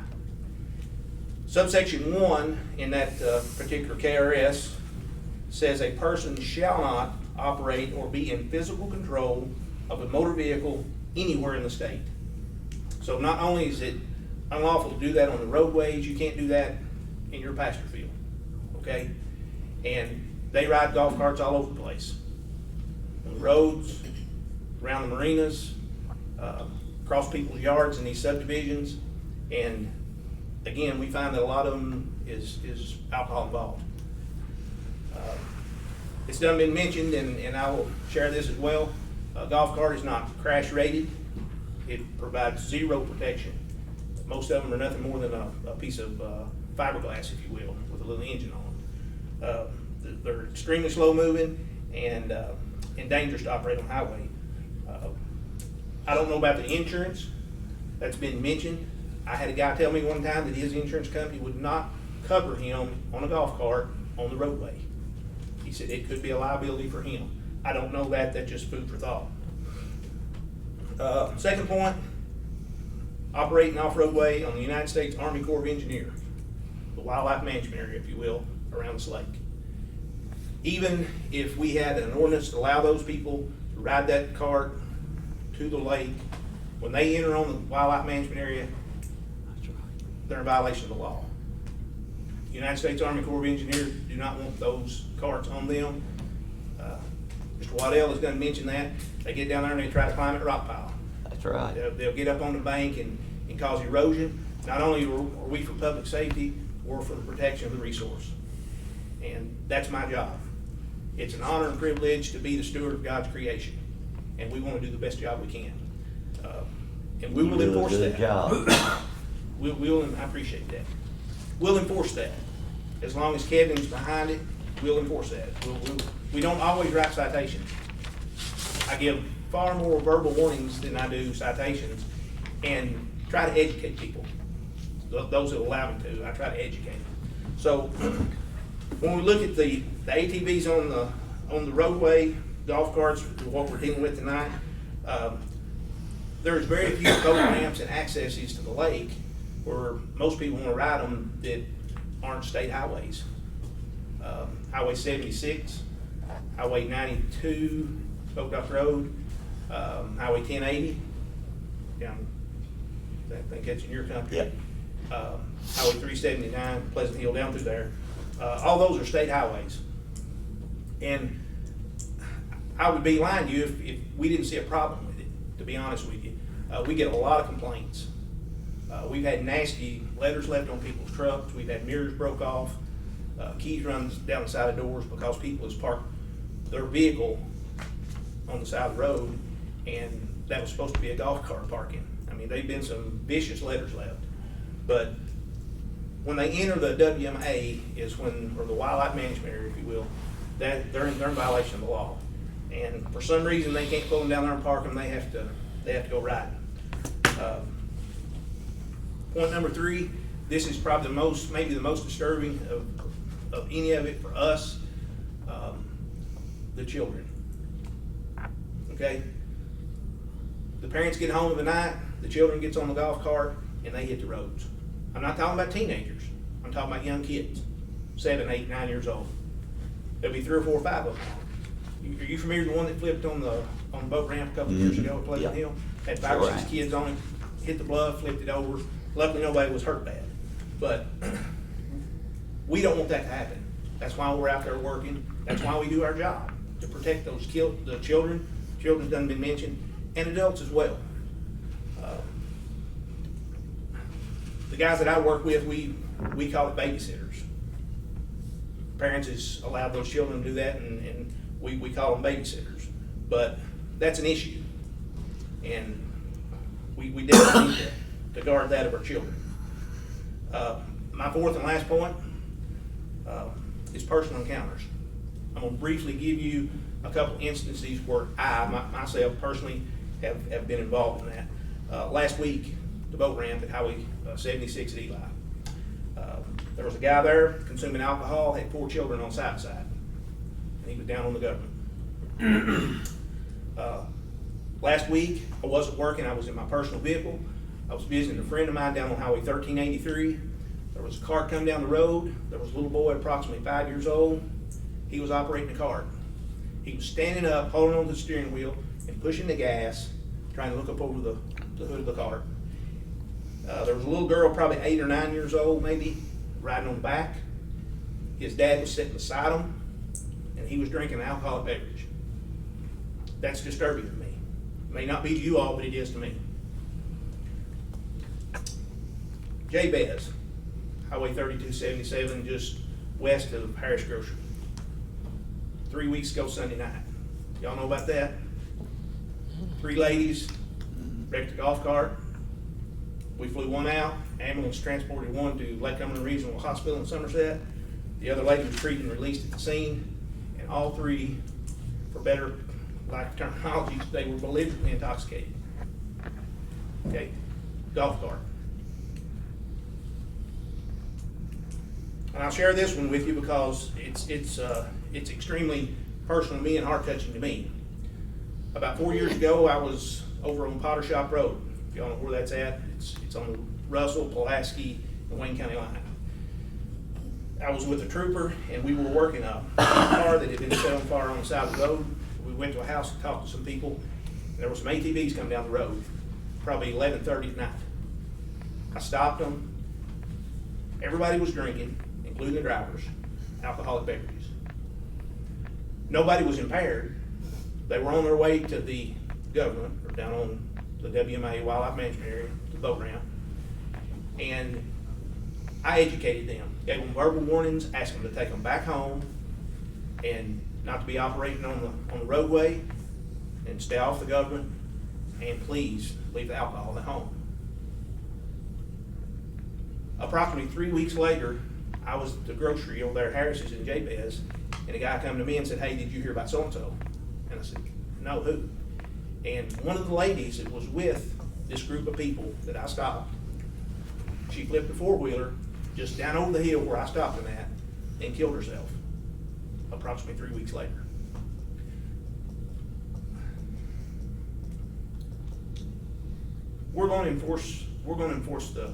Subsection 1 in that particular KRS says a person shall not operate or be in physical control of a motor vehicle anywhere in the state. So not only is it unlawful to do that on the roadways, you can't do that in your pasture field, okay? And they ride golf carts all over the place. On the roads, around the marinas, across people's yards in these subdivisions, and again, we find that a lot of them is alcohol involved. It's done been mentioned, and I will share this as well. A golf cart is not crash rated. It provides zero protection. Most of them are nothing more than a piece of fiberglass, if you will, with a little engine on them. They're extremely slow moving and dangerous to operate on the highway. I don't know about the insurance that's been mentioned. I had a guy tell me one time that his insurance company would not cover him on a golf cart on the roadway. He said it could be a liability for him. I don't know that, that's just food for thought. Second point, operating off-roadway on the United States Army Corps of Engineers, the wildlife management area, if you will, around this lake. Even if we had an ordinance to allow those people to ride that cart to the lake, when they enter on the wildlife management area, they're in violation of the law. United States Army Corps of Engineers do not want those carts on them. Mr. Waddell has done mention that. They get down there and they try to climb that rock pile.
That's right.
They'll get up on the bank and cause erosion. Not only are we for public safety, we're for the protection of the resource. And that's my job. It's an honor and privilege to be the steward of God's creation. And we want to do the best job we can. And we will enforce that. I appreciate that. We'll enforce that. As long as Kevin's behind it, we'll enforce that. We don't always write citations. I give far more verbal warnings than I do citations, and try to educate people. Those that allow me to, I try to educate them. So when we look at the ATVs on the roadway, golf carts, what we're dealing with tonight, there's very few boat ramps and accesses to the lake where most people want to ride them that aren't state highways. Highway 76, Highway 92, Spoke Dock Road, Highway 1080, down, I think that's in your country.
Yep.
Highway 379, Pleasant Hill down through there. All those are state highways. And I would be lying to you if we didn't see a problem with it, to be honest with you. We get a lot of complaints. We've had nasty letters left on people's trucks. We've had mirrors broke off, keys run down the side of doors because people has parked their vehicle on the side of the road, and that was supposed to be a golf cart parking. I mean, they've been some vicious letters left. But when they enter the WMA is when, or the wildlife management area, if you will, that they're in violation of the law. And for some reason, they can't pull them down there and park them. They have to go riding. Point number 3, this is probably maybe the most disturbing of any of it for us, the children. Okay? The parents get home of the night, the children gets on the golf cart, and they hit the roads. I'm not talking about teenagers. I'm talking about young kids, 7, 8, 9 years old. There'll be 3 or 4 or 5 of them. Are you familiar with the one that flipped on the boat ramp a couple of years ago at Pleasant Hill? Had 5 or 6 kids on it, hit the bluff, flipped it over, Luckily, nobody was hurt bad. But we don't want that to happen. That's why we're out there working. That's why we do our job, to protect those the children. Children done been mentioned, and adults as well. The guys that I work with, we call it babysitters. Parents has allowed those children to do that, and we call them babysitters. But that's an issue, and we definitely need to guard that of our children. My fourth and last point is personal encounters. I'm going to briefly give you a couple instances where I myself personally have been involved in that. Last week, the boat ramp at Highway 76 at Eli. There was a guy there consuming alcohol, had 4 children on side by side, and he was down on the government. Last week, I wasn't working. I was in my personal vehicle. I was visiting a friend of mine down on Highway 1383. There was a cart coming down the road. There was a little boy, approximately 5 years old. He was operating the cart. He was standing up, holding on to the steering wheel, and pushing the gas, trying to look up over the hood of the cart. There was a little girl, probably 8 or 9 years old, maybe, riding on the back. His dad was sitting beside him, and he was drinking an alcoholic beverage. That's disturbing to me. It may not be to you all, but it is to me. Jabez, Highway 3277, just west of Harris Grocery. 3 weeks ago Sunday night. Y'all know about that? 3 ladies wrecked a golf cart. We flew one out. Ambulance transported one to Lake Cumberland Regional Hospital in Somerset. The other lady was treated and released at the scene. And all 3, for better lack of terminology, they were belligerently intoxicated. Okay, golf cart. And I'll share this one with you because it's extremely personal to me and heart-touching to me. About 4 years ago, I was over on Potter Shop Road. If y'all know where that's at, it's on the Russell, Pulaski, and Wayne County line. I was with a trooper, and we were working a car that had been set on fire on the side of the road. We went to a house and talked to some people. There were some ATVs coming down the road, probably 11:30 at night. I stopped them. Everybody was drinking, including the drivers, alcoholic beverages. Nobody was impaired. They were on their way to the government, or down on the WMA Wildlife Management Area, the boat ramp. And I educated them, gave them verbal warnings, asked them to take them back home and not to be operating on the roadway, and stay off the government, and please leave the alcohol at home. Approximately 3 weeks later, I was at the grocery over there at Harris's in Jabez, and a guy come to me and said, "Hey, did you hear about so-and-so?" And I said, "No, who?" And one of the ladies that was with this group of people that I stopped, she flipped a 4-wheeler just down over the hill where I stopped them at and killed herself approximately 3 weeks later. We're going to enforce the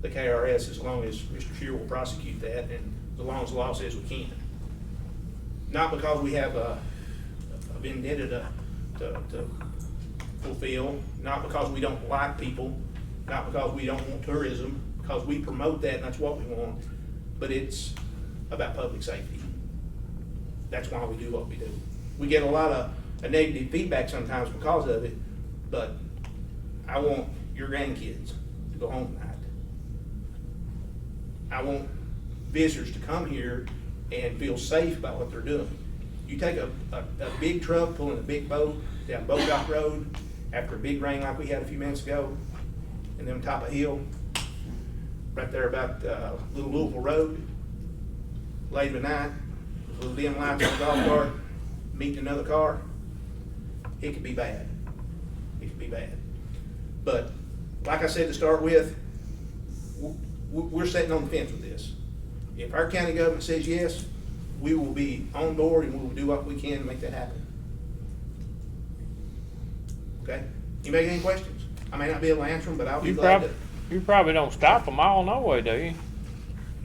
KRS as long as Mr. Shear will prosecute that, and as long as the law says we can. Not because we have a vendetta to fulfill, not because we don't like people, not because we don't want tourism, because we promote that and that's what we want, but it's about public safety. That's why we do what we do. We get a lot of negative feedback sometimes because of it, but I want your grandkids to go home tonight. I want visitors to come here and feel safe about what they're doing. You take a big truck pulling a big boat down Boat Dock Road after a big rain like we had a few minutes ago, and then on top of a hill, right there about Little Louisville Road, late at night, little dim lights on the golf cart, meeting another car, it could be bad. It could be bad. But like I said to start with, we're sitting on the fence with this. If our county government says yes, we will be on board and we will do what we can to make that happen. Okay? You make any questions? I may not be able to answer them, but I'll be glad to.
You probably don't stop them all, no way, do you?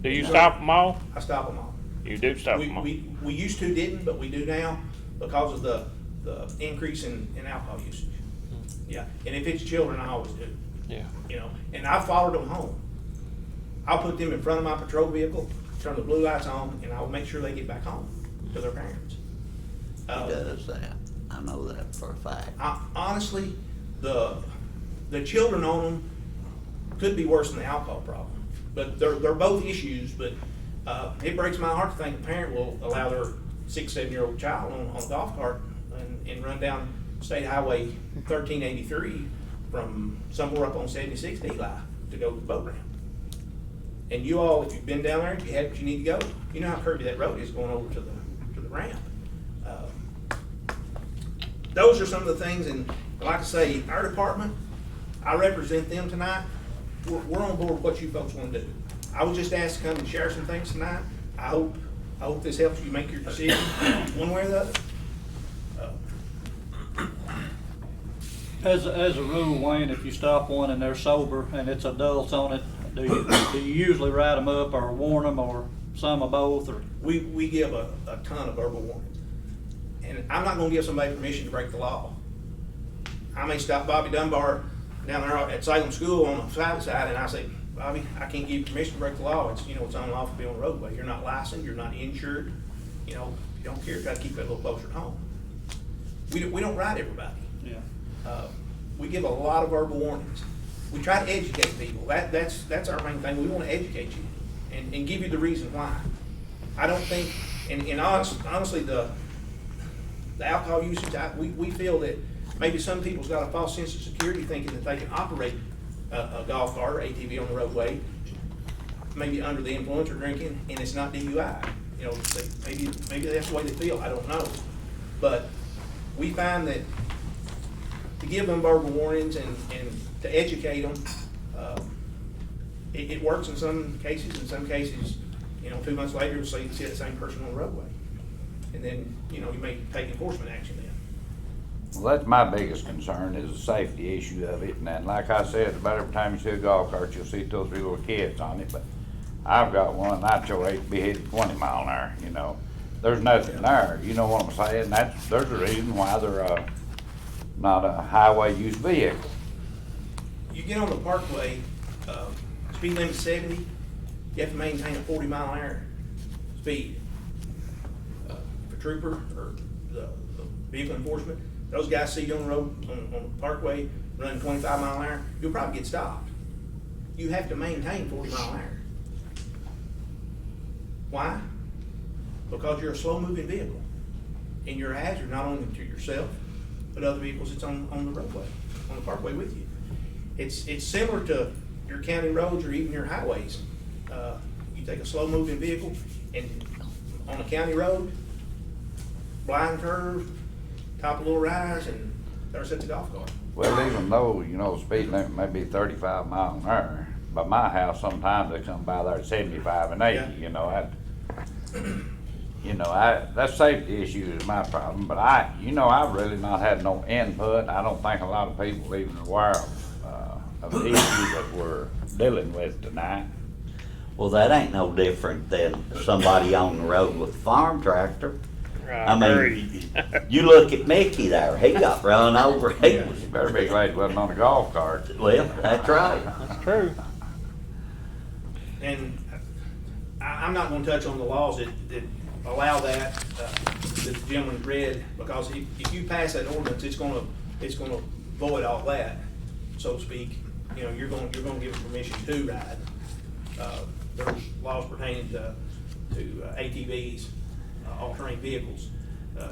Do you stop them all?
I stop them all.
You do stop them all?
We used to didn't, but we do now because of the increase in alcohol usage. Yeah, and if it's children, I always do.
Yeah.
You know, and I followed them home. I'll put them in front of my patrol vehicle, turn the blue lights on, and I'll make sure they get back home to their parents.
He does that. I know that for a fact.
Honestly, the children on them could be worse than the alcohol problem. But they're both issues, but it breaks my heart to think a parent will allow their 6, 7-year-old child on a golf cart and run down State Highway 1383 from somewhere up on 76 to Eli to go to the boat ramp. And you all, if you've been down there, if you have, if you need to go, you know how curvy that road is going over to the ramp. Those are some of the things, and like I say, our department, I represent them tonight. We're on board with what you folks want to do. I was just asked to come and share some things tonight. I hope this helps you make your decision one way or the other.
As a rule, Wayne, if you stop one and they're sober and it's adults on it, do you usually write them up or warn them or some of both? Or
We give a ton of verbal warnings. And I'm not gonna give somebody permission to break the law. I may stop Bobby Dunbar down there at Salem School on the side, and I say, Bobby, I can't give you permission to break the law. It's, it's unlawful to be on the roadway. You're not licensed, you're not insured. You don't care, try to keep it a little closer to home. We don't ride everybody.
yeah.
We give a lot of verbal warnings. We try to educate people. That's our main thing. We want to educate you and give you the reason why. I don't think, and honestly, the alcohol usage, we feel that maybe some people's got a false sense of security thinking that they can operate a golf cart or ATV on the roadway, maybe under the influence or drinking, and it's not DUI. Maybe that's the way they feel, I don't know. But we find that to give them verbal warnings and to educate them, it works in some cases. In some cases, 2 months later, so you can see the same person on the roadway. And then, you may take enforcement action then.
Well, that's my biggest concern is the safety issue of it. And then, like I said, about every time you see a golf cart, you'll see 2 or 3 little kids on it. But I've got one, I'd sure hate to be hitting 20 mile an hour, There's nothing there, you know what I'm saying? There's a reason why they're not a highway use vehicle.
You get on the parkway, speed limit 70, you have to maintain a 40 mile an hour speed. If a trooper or the vehicle enforcement, those guys see you on the road, on the parkway, running 25 mile an hour, you'll probably get stopped. You have to maintain 40 mile an hour. Why? Because you're a slow moving vehicle and you're a hazard not only to yourself, but other vehicles that's on the roadway, on the parkway with you. It's similar to your county roads or even your highways. You take a slow moving vehicle and on a county road, blind curve, top of a little rise, and there sits a golf cart.
Well, even though, the speed limit may be 35 miles an hour, by my house, sometimes they come by there at 75 and 80, that safety issue is my problem, but I've really not had no input. I don't think a lot of people even aware of the issue that we're dealing with tonight.
Well, that ain't no different than somebody on the road with a farm tractor. I
agree.
mean, you look at Mickey there, he got run over. He was,
You better be glad he wasn't on a golf cart.
well, that's right.
That's true.
And I'm not gonna touch on the laws that allow that the gentleman read, because if you pass that ordinance, it's gonna void all that, so to speak. You're gonna give them permission to ride. There's laws pertaining to ATVs, all-terrain vehicles.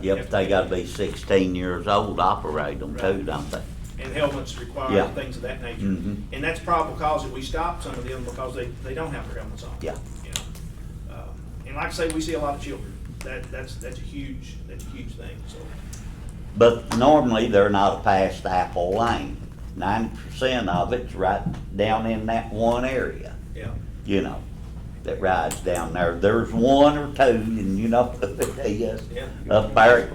Yep, they gotta be 16 years old to operate them too,
Right.
don't they?
And helmets required,
Yeah.
things of that nature.
Mhm.
And that's probably because we stopped some of them because they don't have their helmets on.
Yeah.
And like I say, we see a lot of children. That's a huge thing, so.
But normally, they're not a past Apple Lane. 90% of it's right down in that one area,
Yeah.
that rides down there. There's 1 or 2, and who it is,
Yeah.
up there,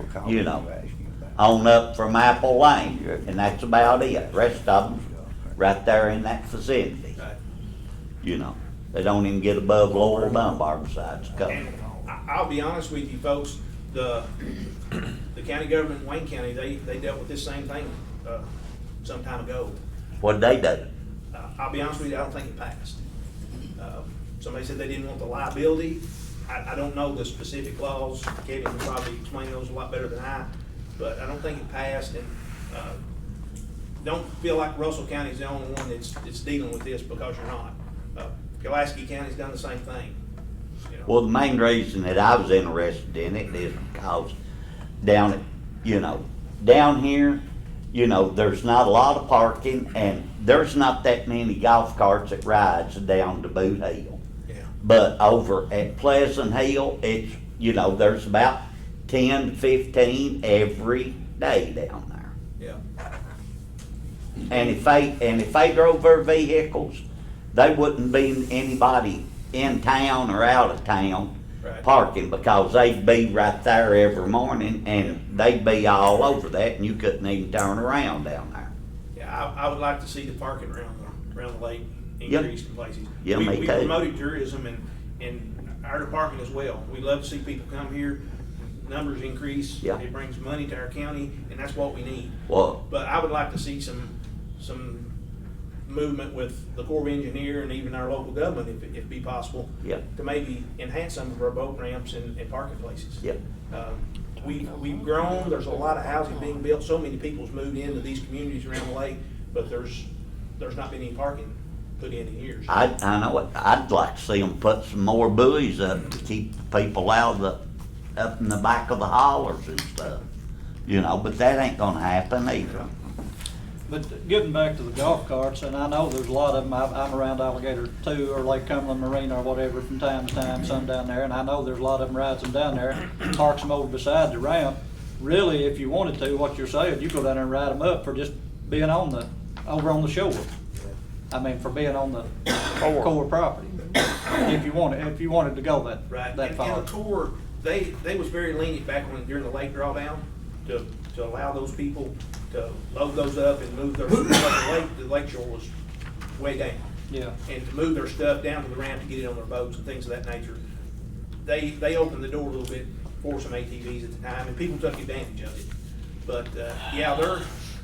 on up from Apple Lane, and that's about it. Rest of them, right there in that vicinity.
Right.
They don't even get above Laurel Dunbar besides a couple.
And I'll be honest with you folks, the county government in Wayne County, they dealt with this same thing some time ago.
What'd they do?
I'll be honest with you, I don't think it passed. Somebody said they didn't want the liability. I don't know the specific laws. Kevin can probably explain those a lot better than I, but I don't think it passed, and don't feel like Russell County is the only one that's dealing with this, because you're not. Pulaski County's done the same thing. You know.
Well, the main reason that I was interested in it is because down here, there's not a lot of parking, and there's not that many golf carts that rides down to Boot Hill.
Yeah.
But over at Pleasant Hill, it's, there's about 10 to 15 every day down there.
Yeah.
And if they drove their vehicles, they wouldn't be anybody in town or out of town
Right.
parking, because they'd be right there every morning, and they'd be all over that, and you couldn't even turn around down there.
Yeah, I would like to see the parking around the lake
Yep.
increased in places.
Yeah,
We
me too.
promoted tourism and our department as well. We love to see people come here, numbers increase.
Yeah.
It brings money to our county, and that's what we need.
Well,
But I would like to see some movement with the Corps of Engineer and even our local government, if it be possible.
Yeah.
To maybe enhance some of our boat ramps and parking places.
yeah,
We've grown, there's a lot of housing being built, so many people's moved into these communities around the lake, but there's not been any parking put in years.
I know it. I'd like to see them put some more buoys up to keep the people out of up in the back of the hollers and stuff. But that ain't gonna happen either.
But getting back to the golf carts, and I know there's a lot of them, I'm around Alligator too, or Lake Cumberland Marina or whatever from time to time, some down there, and I know there's a lot of them rides them down there, parks them over beside the ramp. Really, if you wanted to, what you're saying, you go down there and ride them up for just being over on the shore. I mean, for being on the core property, if you wanted to go
Right,
that
and
far.
the Corps, they was very lenient back during the lake drawdown to allow those people to load those up and move their stuff. The lake shore was way down.
Yeah.
And to move their stuff down to the ramp to get it on their boats and things of that nature. They opened the door a little bit for some ATVs at the time, and people took advantage of it. But, yeah,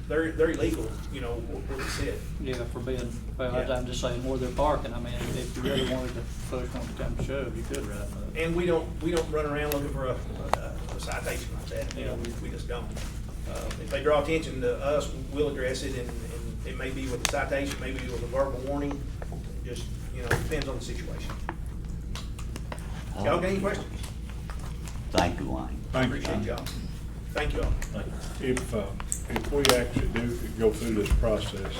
they're illegal, what it said.
Yeah, for being, well,
Yeah.
I'm just saying where they're parking. I mean, if you really wanted to push one to come to shove, you could ride them up.
And we don't run around looking for a citation like that, we just don't. If they draw attention to us, we'll address it, and it may be with a citation, maybe with a verbal warning, just, depends on the situation. Y'all got any questions?
Thank you, Wayne.
Thank you.
Appreciate y'all. Thank you all.
If we actually do go through this process,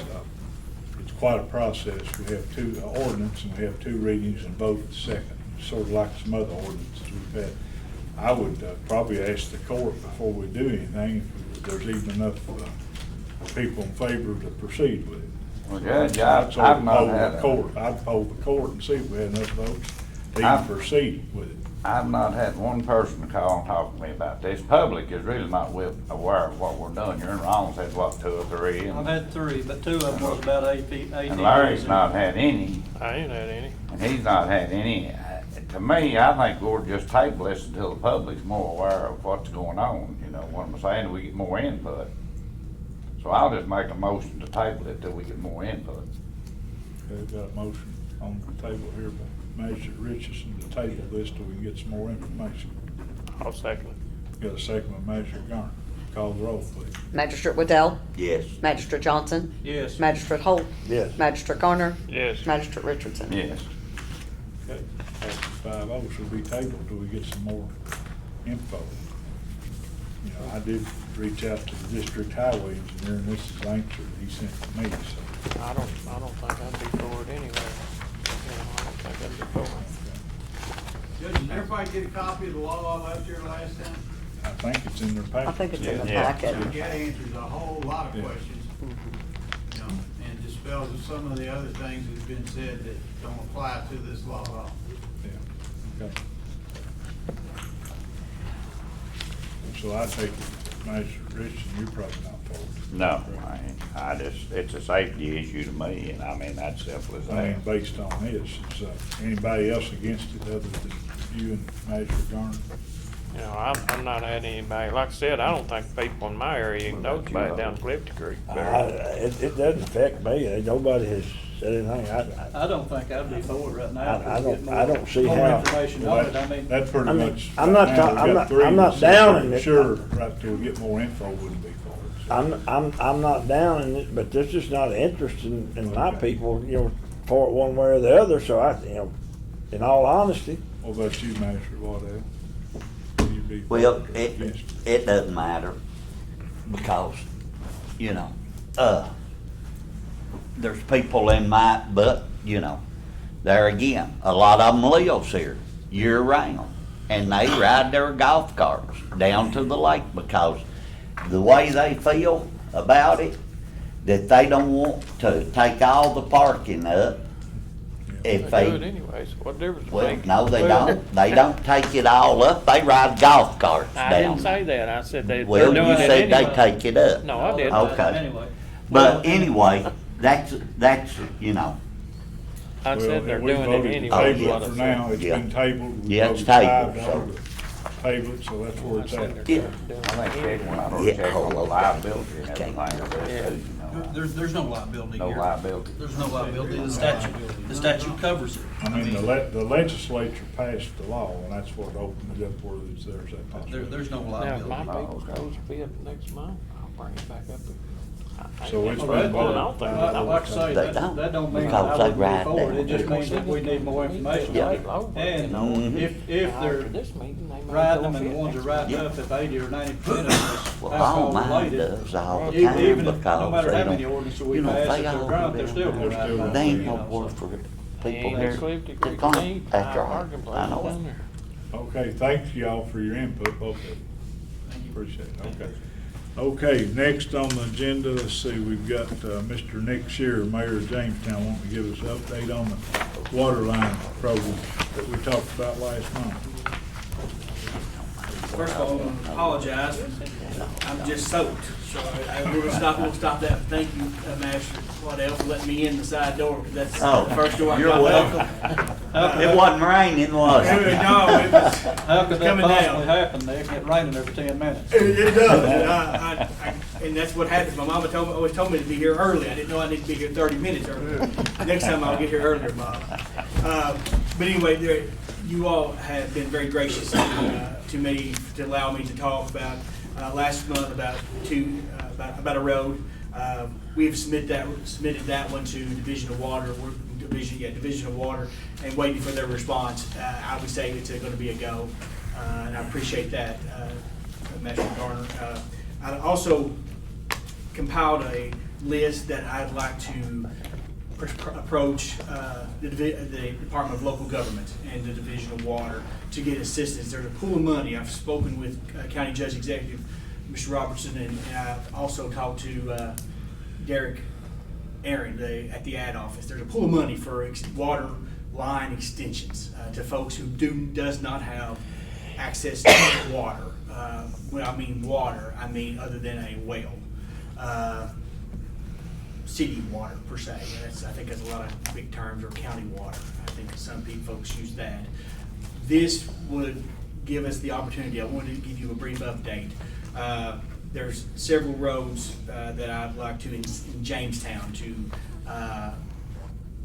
it's quite a process. We have two ordinance, and we have two readings and vote the second, sort of like some other ordinances we've had. I would probably ask the court before we do anything, if there's even enough people in favor to proceed with it.
Well, Judge,
I'd
I've not
poll
had
the
a-
court. I'd poll the court and see if we had enough votes to even
I've-
proceed with it.
I've not had one person call and talk to me about this. Public is really not aware of what we're doing. You're in Ron's had, what, 2 or 3?
I've had 3, but 2 of them was about 8 feet.
And Larry's not had any,
I ain't had any.
and he's not had any. To me, I think we'll just table this until the public's more aware of what's going on, what I'm saying, we get more input. So I'll just make a motion to table it till we get more input.
Okay, we've got a motion on the table here by Magistrate Richardson to table this till we can get some more information.
I'll second it.
Got a second by Magistrate Garner. Call the roll, please.
Magistrate Waddell?
Yes.
Magistrate Johnson?
Yes.
Magistrate Holt?
Yes.
Magistrate Garner?
Yes.
Magistrate Richardson?
Yes.
Okay, passes 5-0, should be tabled till we get some more info. I did reach out to the district highway engineer, and this is the answer that he sent to me, so.
I don't think I'd be for it anyway. I don't think I'd be for it.
Judge, did everybody get a copy of the law I left here last time?
I think it's in their package.
I think it's in the
Yeah.
packet.
That answers a whole lot of
Yeah.
questions, and dispels of some of the other things that's been said that don't apply to this law at all.
Yeah, okay. So I take it, Magistrate Richardson, you're probably not for it.
No, I ain't. It's a safety issue to me, and I mean, that's simple as
I
that.
mean, based on this, is anybody else against it other than you and Magistrate Garner?
I'm not had anybody, like I said, I don't think people in my area even know about it down Clifton Creek.
It doesn't affect me. Nobody has said anything.
I don't think I'd be for it right now.
I don't see
More
how.
information on it, I mean.
That's pretty
I mean,
much.
I'm
right
not
now,
ta-
we
I'm
got
not-
three
I'm not
that
down
said
in it.
Sure, right till we get more info wouldn't be for it. So.
I'm not down in it, but there's just not an interest in my people, for it one way or the other, so in all honesty.
What about you, Master, what else? Will you be
Well,
for it or against
it doesn't matter, because, there's people in but, there again, a lot of them lives here year round, and they ride their golf carts down to the lake because the way they feel about it, that they don't want to take all the parking up. If
They do it
they,
anyways, what difference does it
well,
make?
no, they don't. They don't take it all up. They ride golf carts down.
I didn't say that, I said they're
Well,
doing
you
it
said they
anyway.
take it up.
No, I didn't.
Okay.
Anyway.
But anyway, that's,
I said
Well,
they're
we
doing it
voted to
anyway.
Oh,
is
Table
what
it
I
for
said.
now, it's
Yeah.
been tabled. We
Yeah, it's
voted
tabled,
$5 to table it, so that's where
I
it's
said
at.
they're
Yeah.
doing
I think
it
Chad
anyway.
went out
Yeah.
and checked on the liability and everything,
Yeah.
There's no liability
no
here.
liability.
There's no liability, the statute covers it.
I mean, the legislature passed the law, and that's what opened it up where there's that possibility.
There's no
Now, if my
liability.
people goes bid next month, I'll bring it back up.
So it's
Well,
been
that-
voted.
Like I say,
They
that
don't,
that don't mean
because
that
they
I would
ride
be for it,
down.
it just means that we need more information.
Yeah.
And
Mhm.
if
After
they're
this meeting, they may
riding
go
them and the
fit
ones that
next
riding
Yeah.
up, if 80 or 90% of this
Well,
alcohol
all mine
related,
does all the
even
time
if, no
because
matter
they
how many
don't,
ordinances we
you know,
pass,
they
if they're
all
drunk,
do
they're still gonna ride. by,
they ain't
you
no
know,
work
so.
for people
And
here.
Clifty
They
Creek
can't.
Need,
That's right.
parking place
I know
down
it.
there.
Okay, thanks y'all for your input, both of you. Appreciate it, okay. Okay, next on the agenda, let's see, we've got Mr. Nick Shearer, Mayor of Jamestown, wanting to give us an update on the water line program that we talked about last month.
First of all, I want to apologize. I'm just soaked, so we'll stop that. Thank you, Master Waddell, for letting me in the side door, because that's
Oh,
the first door I
you're
got.
welcome. It wasn't raining, was it?
No, it was
How could that
coming
possibly
down.
happen? They get raining every 10 minutes.
It does, and that's what happens. My mama always told me to be here early. I didn't know I need to be here 30 minutes earlier. Next time I'll get here earlier, Bob. But anyway, you all have been very gracious to me to allow me to talk about last month about a road. We have submitted that one to Division of Water. Division of Water, and waiting for their response. I would say it's going to be a go, and I appreciate that, Master Garner. I also compiled a list that I'd like to approach the Department of Local Government and the Division of Water to get assistance. There's a pool of money. I've spoken with County Judge Executive Mr. Robertson, and I've also talked to Derek Aaron at the ad office. There's a pool of money for water line extensions to folks who does not have access to water. When I mean water, I mean other than a well. City water per se. I think that's a lot of big terms, or county water. I think some folks use that. This would give us the opportunity. I wanted to give you a brief update. There's several roads that I'd like to in Jamestown to,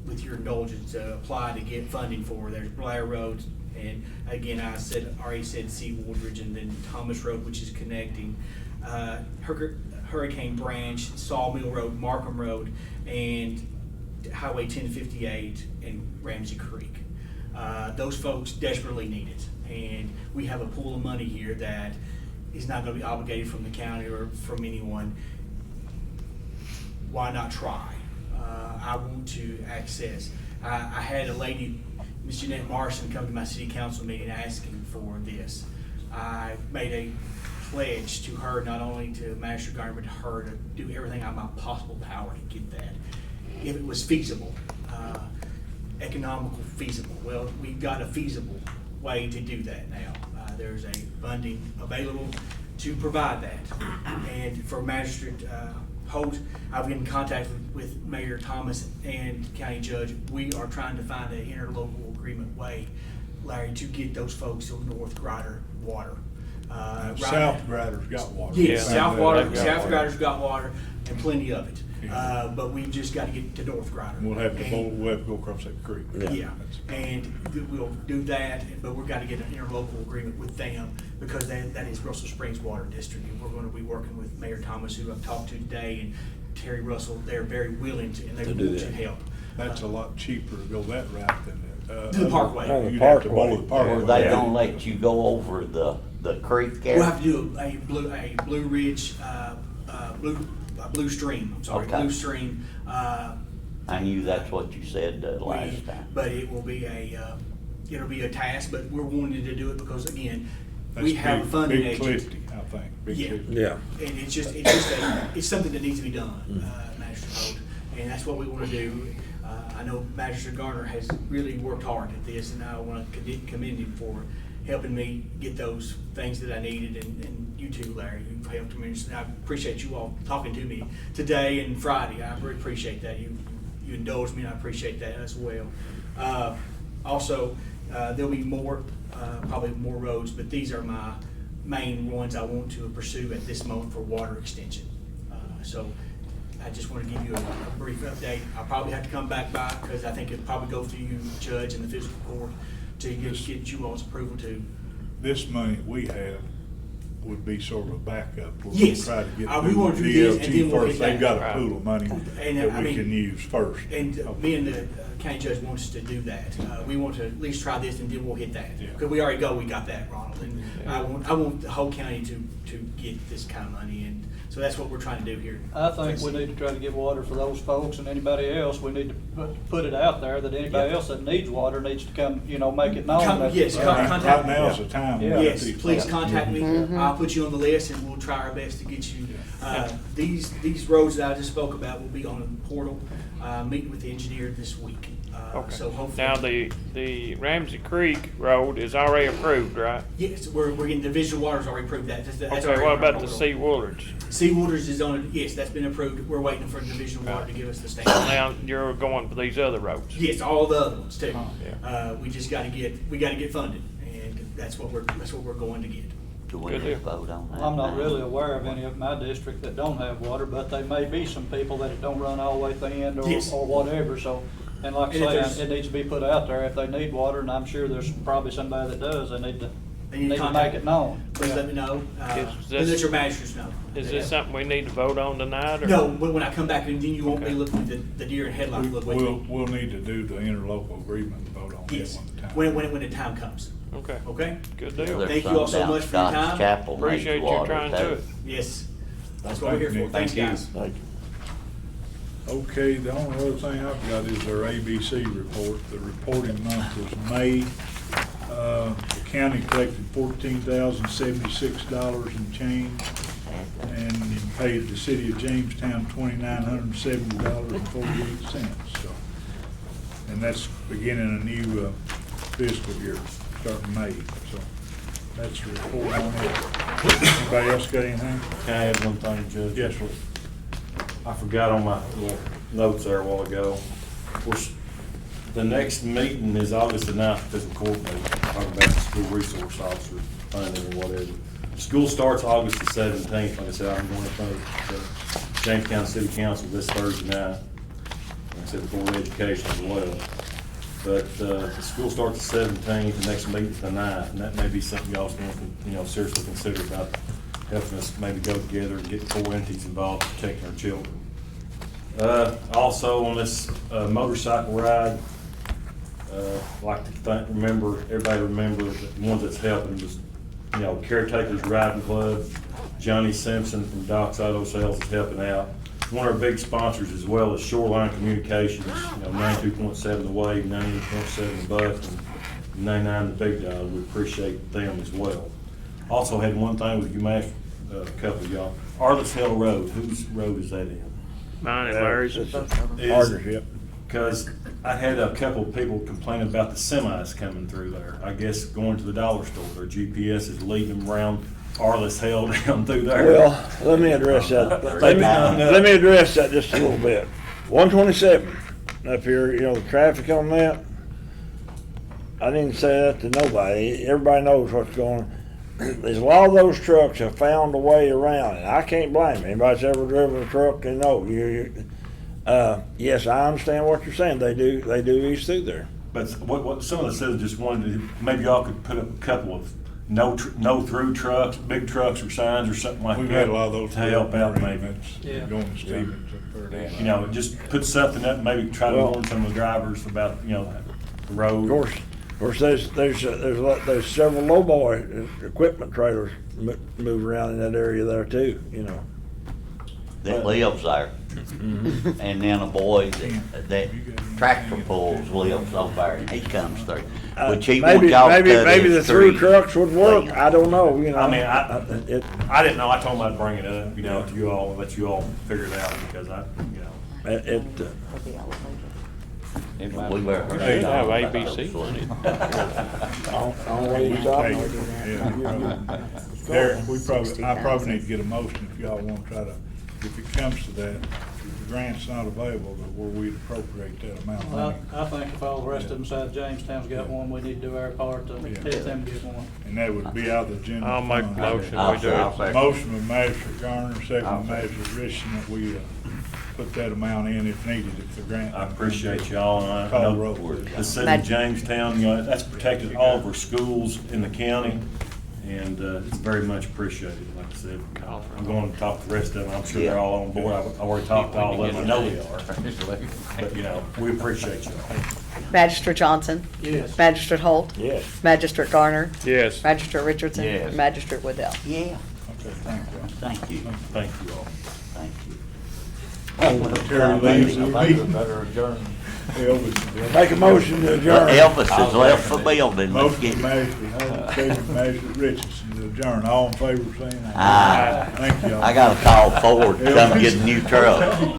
with your indulgence, apply to get funding for. There's Blair Road, and again, I already said C. Woodridge, and then Thomas Road, which is connecting. Hurricane Branch, Sawmill Road, Markham Road, and Highway 1058 and Ramsey Creek. Those folks desperately need it, and we have a pool of money here that is not going to be obligated from the county or from anyone. Why not try? I want to access. I had a lady, Ms. Jeanette Morrison, come to my city council meeting asking for this. I made a pledge to her, not only to Master Garner, but to her to do everything in my possible power to get that, if it was feasible, economical feasible. Well, we've got a feasible way to do that now. There's a funding available to provide that. And for Magistrate Holt, I've been in contact with Mayor Thomas and County Judge. We are trying to find an interlocal agreement way, Larry, to get those folks on North Grider water.
South Grider's got water.
Yes,
Found
South
that out.
Grider's got water, and plenty of it. but we just gotta get to North Grider.
We'll have to
And-
we'll have to go across that creek.
Yeah, and we'll do that, but we're gotta get an interlocal agreement with them, because that is Russell Springs Water District, and we're gonna be working with Mayor Thomas, who I've talked to today, and Terry Russell. They're very willing to, and they
To do
want to
that.
help.
That's a lot cheaper to go that route than
To the parkway.
No, the
You'd have to
parkway.
mow the parkway.
Were they gonna let you go over the creek there?
We'll have to do a Blue Ridge, Blue Stream, I'm sorry,
Okay.
Blue Stream.
I knew that's what you said last time.
But it will be it'll be a task, but we're wanting to do it because, again,
That's
we have a
big-
funding
Big
agent.
Clifty, I think. Big
Yeah.
Clifty.
Yeah.
And it's something that needs to be done, Magistrate Road, and that's what we want to do. I know Magistrate Garner has really worked hard at this, and I want to commend him for helping me get those things that I needed, and you too, Larry, you've helped tremendously. I appreciate you all talking to me today and Friday. I really appreciate that. You indulged me, and I appreciate that as well. Also, there'll be more, probably more roads, but these are my main ones I want to pursue at this moment for water extension. So I just want to give you a brief update. I'll probably have to come back by, because I think it'll probably go through you, Judge, and the fiscal court to get you all's approval to.
This money we have would be sort of a backup. We're gonna
Yes.
try to get
We want to do this, and
DLG
then we'll
first.
hit
They've
that.
got a pool of money
And,
that
I
we
mean-
can use first.
And
Okay.
me and the county judge wants us to do that. We want to at least try this, and then we'll hit that.
Yeah.
Because we already we got that, Ronald. And I want the whole county to get this kind of money, and so that's what we're trying to do here.
I think we need to try to get water for those folks and anybody else. We need to put it out there that anybody else that needs water needs to come, make it known.
Come-
that-
yes, come-
Right
contact me.
now's the time.
Yeah.
We got
Yes,
these
please
problems.
contact me. I'll put you on the list, and we'll try our best to get you. These roads that I just spoke about will be on the portal, meeting with the engineer this week.
Okay.
So hopefully.
Now, the Ramsey Creek Road is already approved, right?
Yes, we're getting, the Visual Water's already approved that. That's
Okay,
already
what
on our
about the
portal.
Sea Woolers?
Sea Waters is on it, yes, that's been approved. We're waiting for Division Water to give us the stamp.
Now, you're going for these other roads?
Yes, all the other ones too.
Yeah.
We just gotta get funded, and that's what we're going to get.
Do we
Good
need to
deal.
vote on that?
I'm not
now?
really aware of any of my district that don't have water, but there may be some people that it don't run all the way to the end
Yes.
or whatever, so. And like
And if
I
there's-
say, it needs to be put out there if they need water, and I'm sure there's probably somebody that does, they need to make
contact
it known.
Please let me know.
Is
Let
this-
your magistrates know.
Is this something we need to vote on tonight, or?
No, when I come back, and then you won't be
Okay.
looking at the deer in headlights. Look, wait,
We'll need to do the interlocal agreement and vote on that
yes,
one time.
when the time comes.
Okay,
Okay?
good
There's
deal.
Thank you all so
some
much for your
down
time.
Scotts Chapel needs
Appreciate you
water,
trying
too.
to it.
Yes, that's what we're here for. Thanks, guys.
Thank you.
Okay, the only other thing I've got is our ABC report. The reporting month was May. The county collected $14,076 and change, and paid the city of Jamestown $2,970.48. So, and that's beginning a new fiscal year, starting May. So that's the report on it. Anybody else got anything?
Can I add one thing, Judge?
Yes, sir.
I forgot on my little notes there a while ago. Of course, the next meeting is August the 9th, fiscal court meeting, talking about the school resource officer funding or whatever. School starts August the 17th. Like I said, I'm going to the Jamestown City Council this Thursday night. Like I said, the Board of Education as well. But the school starts the 17th, the next meeting's the 9th, and that may be something y'all want to, seriously consider about helping us maybe go together and get 4 entities involved in protecting our children. Also on this motorcycle ride, like to everybody remember that the ones that's helping was, Caretakers Riding Club, Johnny Simpson from Doc's Auto Sales is helping out. One of our big sponsors as well is Shoreline Communications, 92.7 The Wave, 98.7 The Buck, and 99 The Big Dog. We appreciate them as well. Also had one thing with you, a couple of y'all. Arliss Hill Road, whose road is that in?
Mine and Larry's.
Partnership.
Because I had a couple of people complain about the semis coming through there. I guess going to the dollar store, their GPS is leading them around Arliss Hill down through there.
Well, let me address that. Let me address that just a little bit. 127 up here, the traffic on that. I didn't say that to nobody. Everybody knows what's going on. there's a lot of those trucks have found a way around, and I can't blame them. Anybody's ever driven a truck, they know. Yes, I understand what you're saying. They do ease through there.
But what some of the citizens just wanted to, maybe y'all could put up a couple of no through trucks, big trucks or signs or something like that.
We've had a lot of those.
To help out maybe.
Yeah.
Going to Stevens up there.
You know, just put something up, maybe try to warn some of the drivers about, you know, the road.
Of course, there's several lowboy equipment trailers move around in that area there too. You know.
That lives there. And then a boy that tractor pulls lives over there, and he comes through. Which he wants y'all to cut
maybe the
his
through
street.
trucks would work. I don't know. You know.
I mean, I didn't know. I told him I'd bring it up, you know, to you all, let you all figure it out because you know.
We better
We
hurry.
should have ABC on it.
Derek, I probably need to get a motion if y'all want to try to, if it comes to that, if the grant's not available, that where we'd appropriate that amount of
Well,
money.
I think if all the rest of them besides Jamestown's got one, we need to do our part to
Yeah.
help them get one.
And that would be out of the general
I'll make a
fund.
motion,
I'll
we do it.
second.
Motion by Magistrate Garner, second by Magistrate Richardson, that we put that amount in if needed, if the grant.
I appreciate y'all, and I
Call
know
roll, please.
the city of Jamestown, you know, that's protected all of our schools in the county, and it's very much appreciated, like I said. I'm going to talk to the rest of them, I'm sure they're all on board, I already talked to all of them, I know they are, but, you know, we appreciate y'all.
Magistrate Johnson?
Yes.
Magistrate Holt?
Yes.
Magistrate Garner?
Yes.
Magistrate Richardson?
Yes.
Magistrate Waddell?
Yeah,
Okay, thank you.
thank you,
Thank you all.
thank you.
Terry leaves the meeting.
better adjourn.
Make a motion to adjourn.
Elvis has left the building. Let's
Motion
get
by Magistrate Holt, second by Magistrate Richardson to adjourn. All in favor, saying aye.
Aye.
Thank you all.
I gotta call Ford to come get a new truck.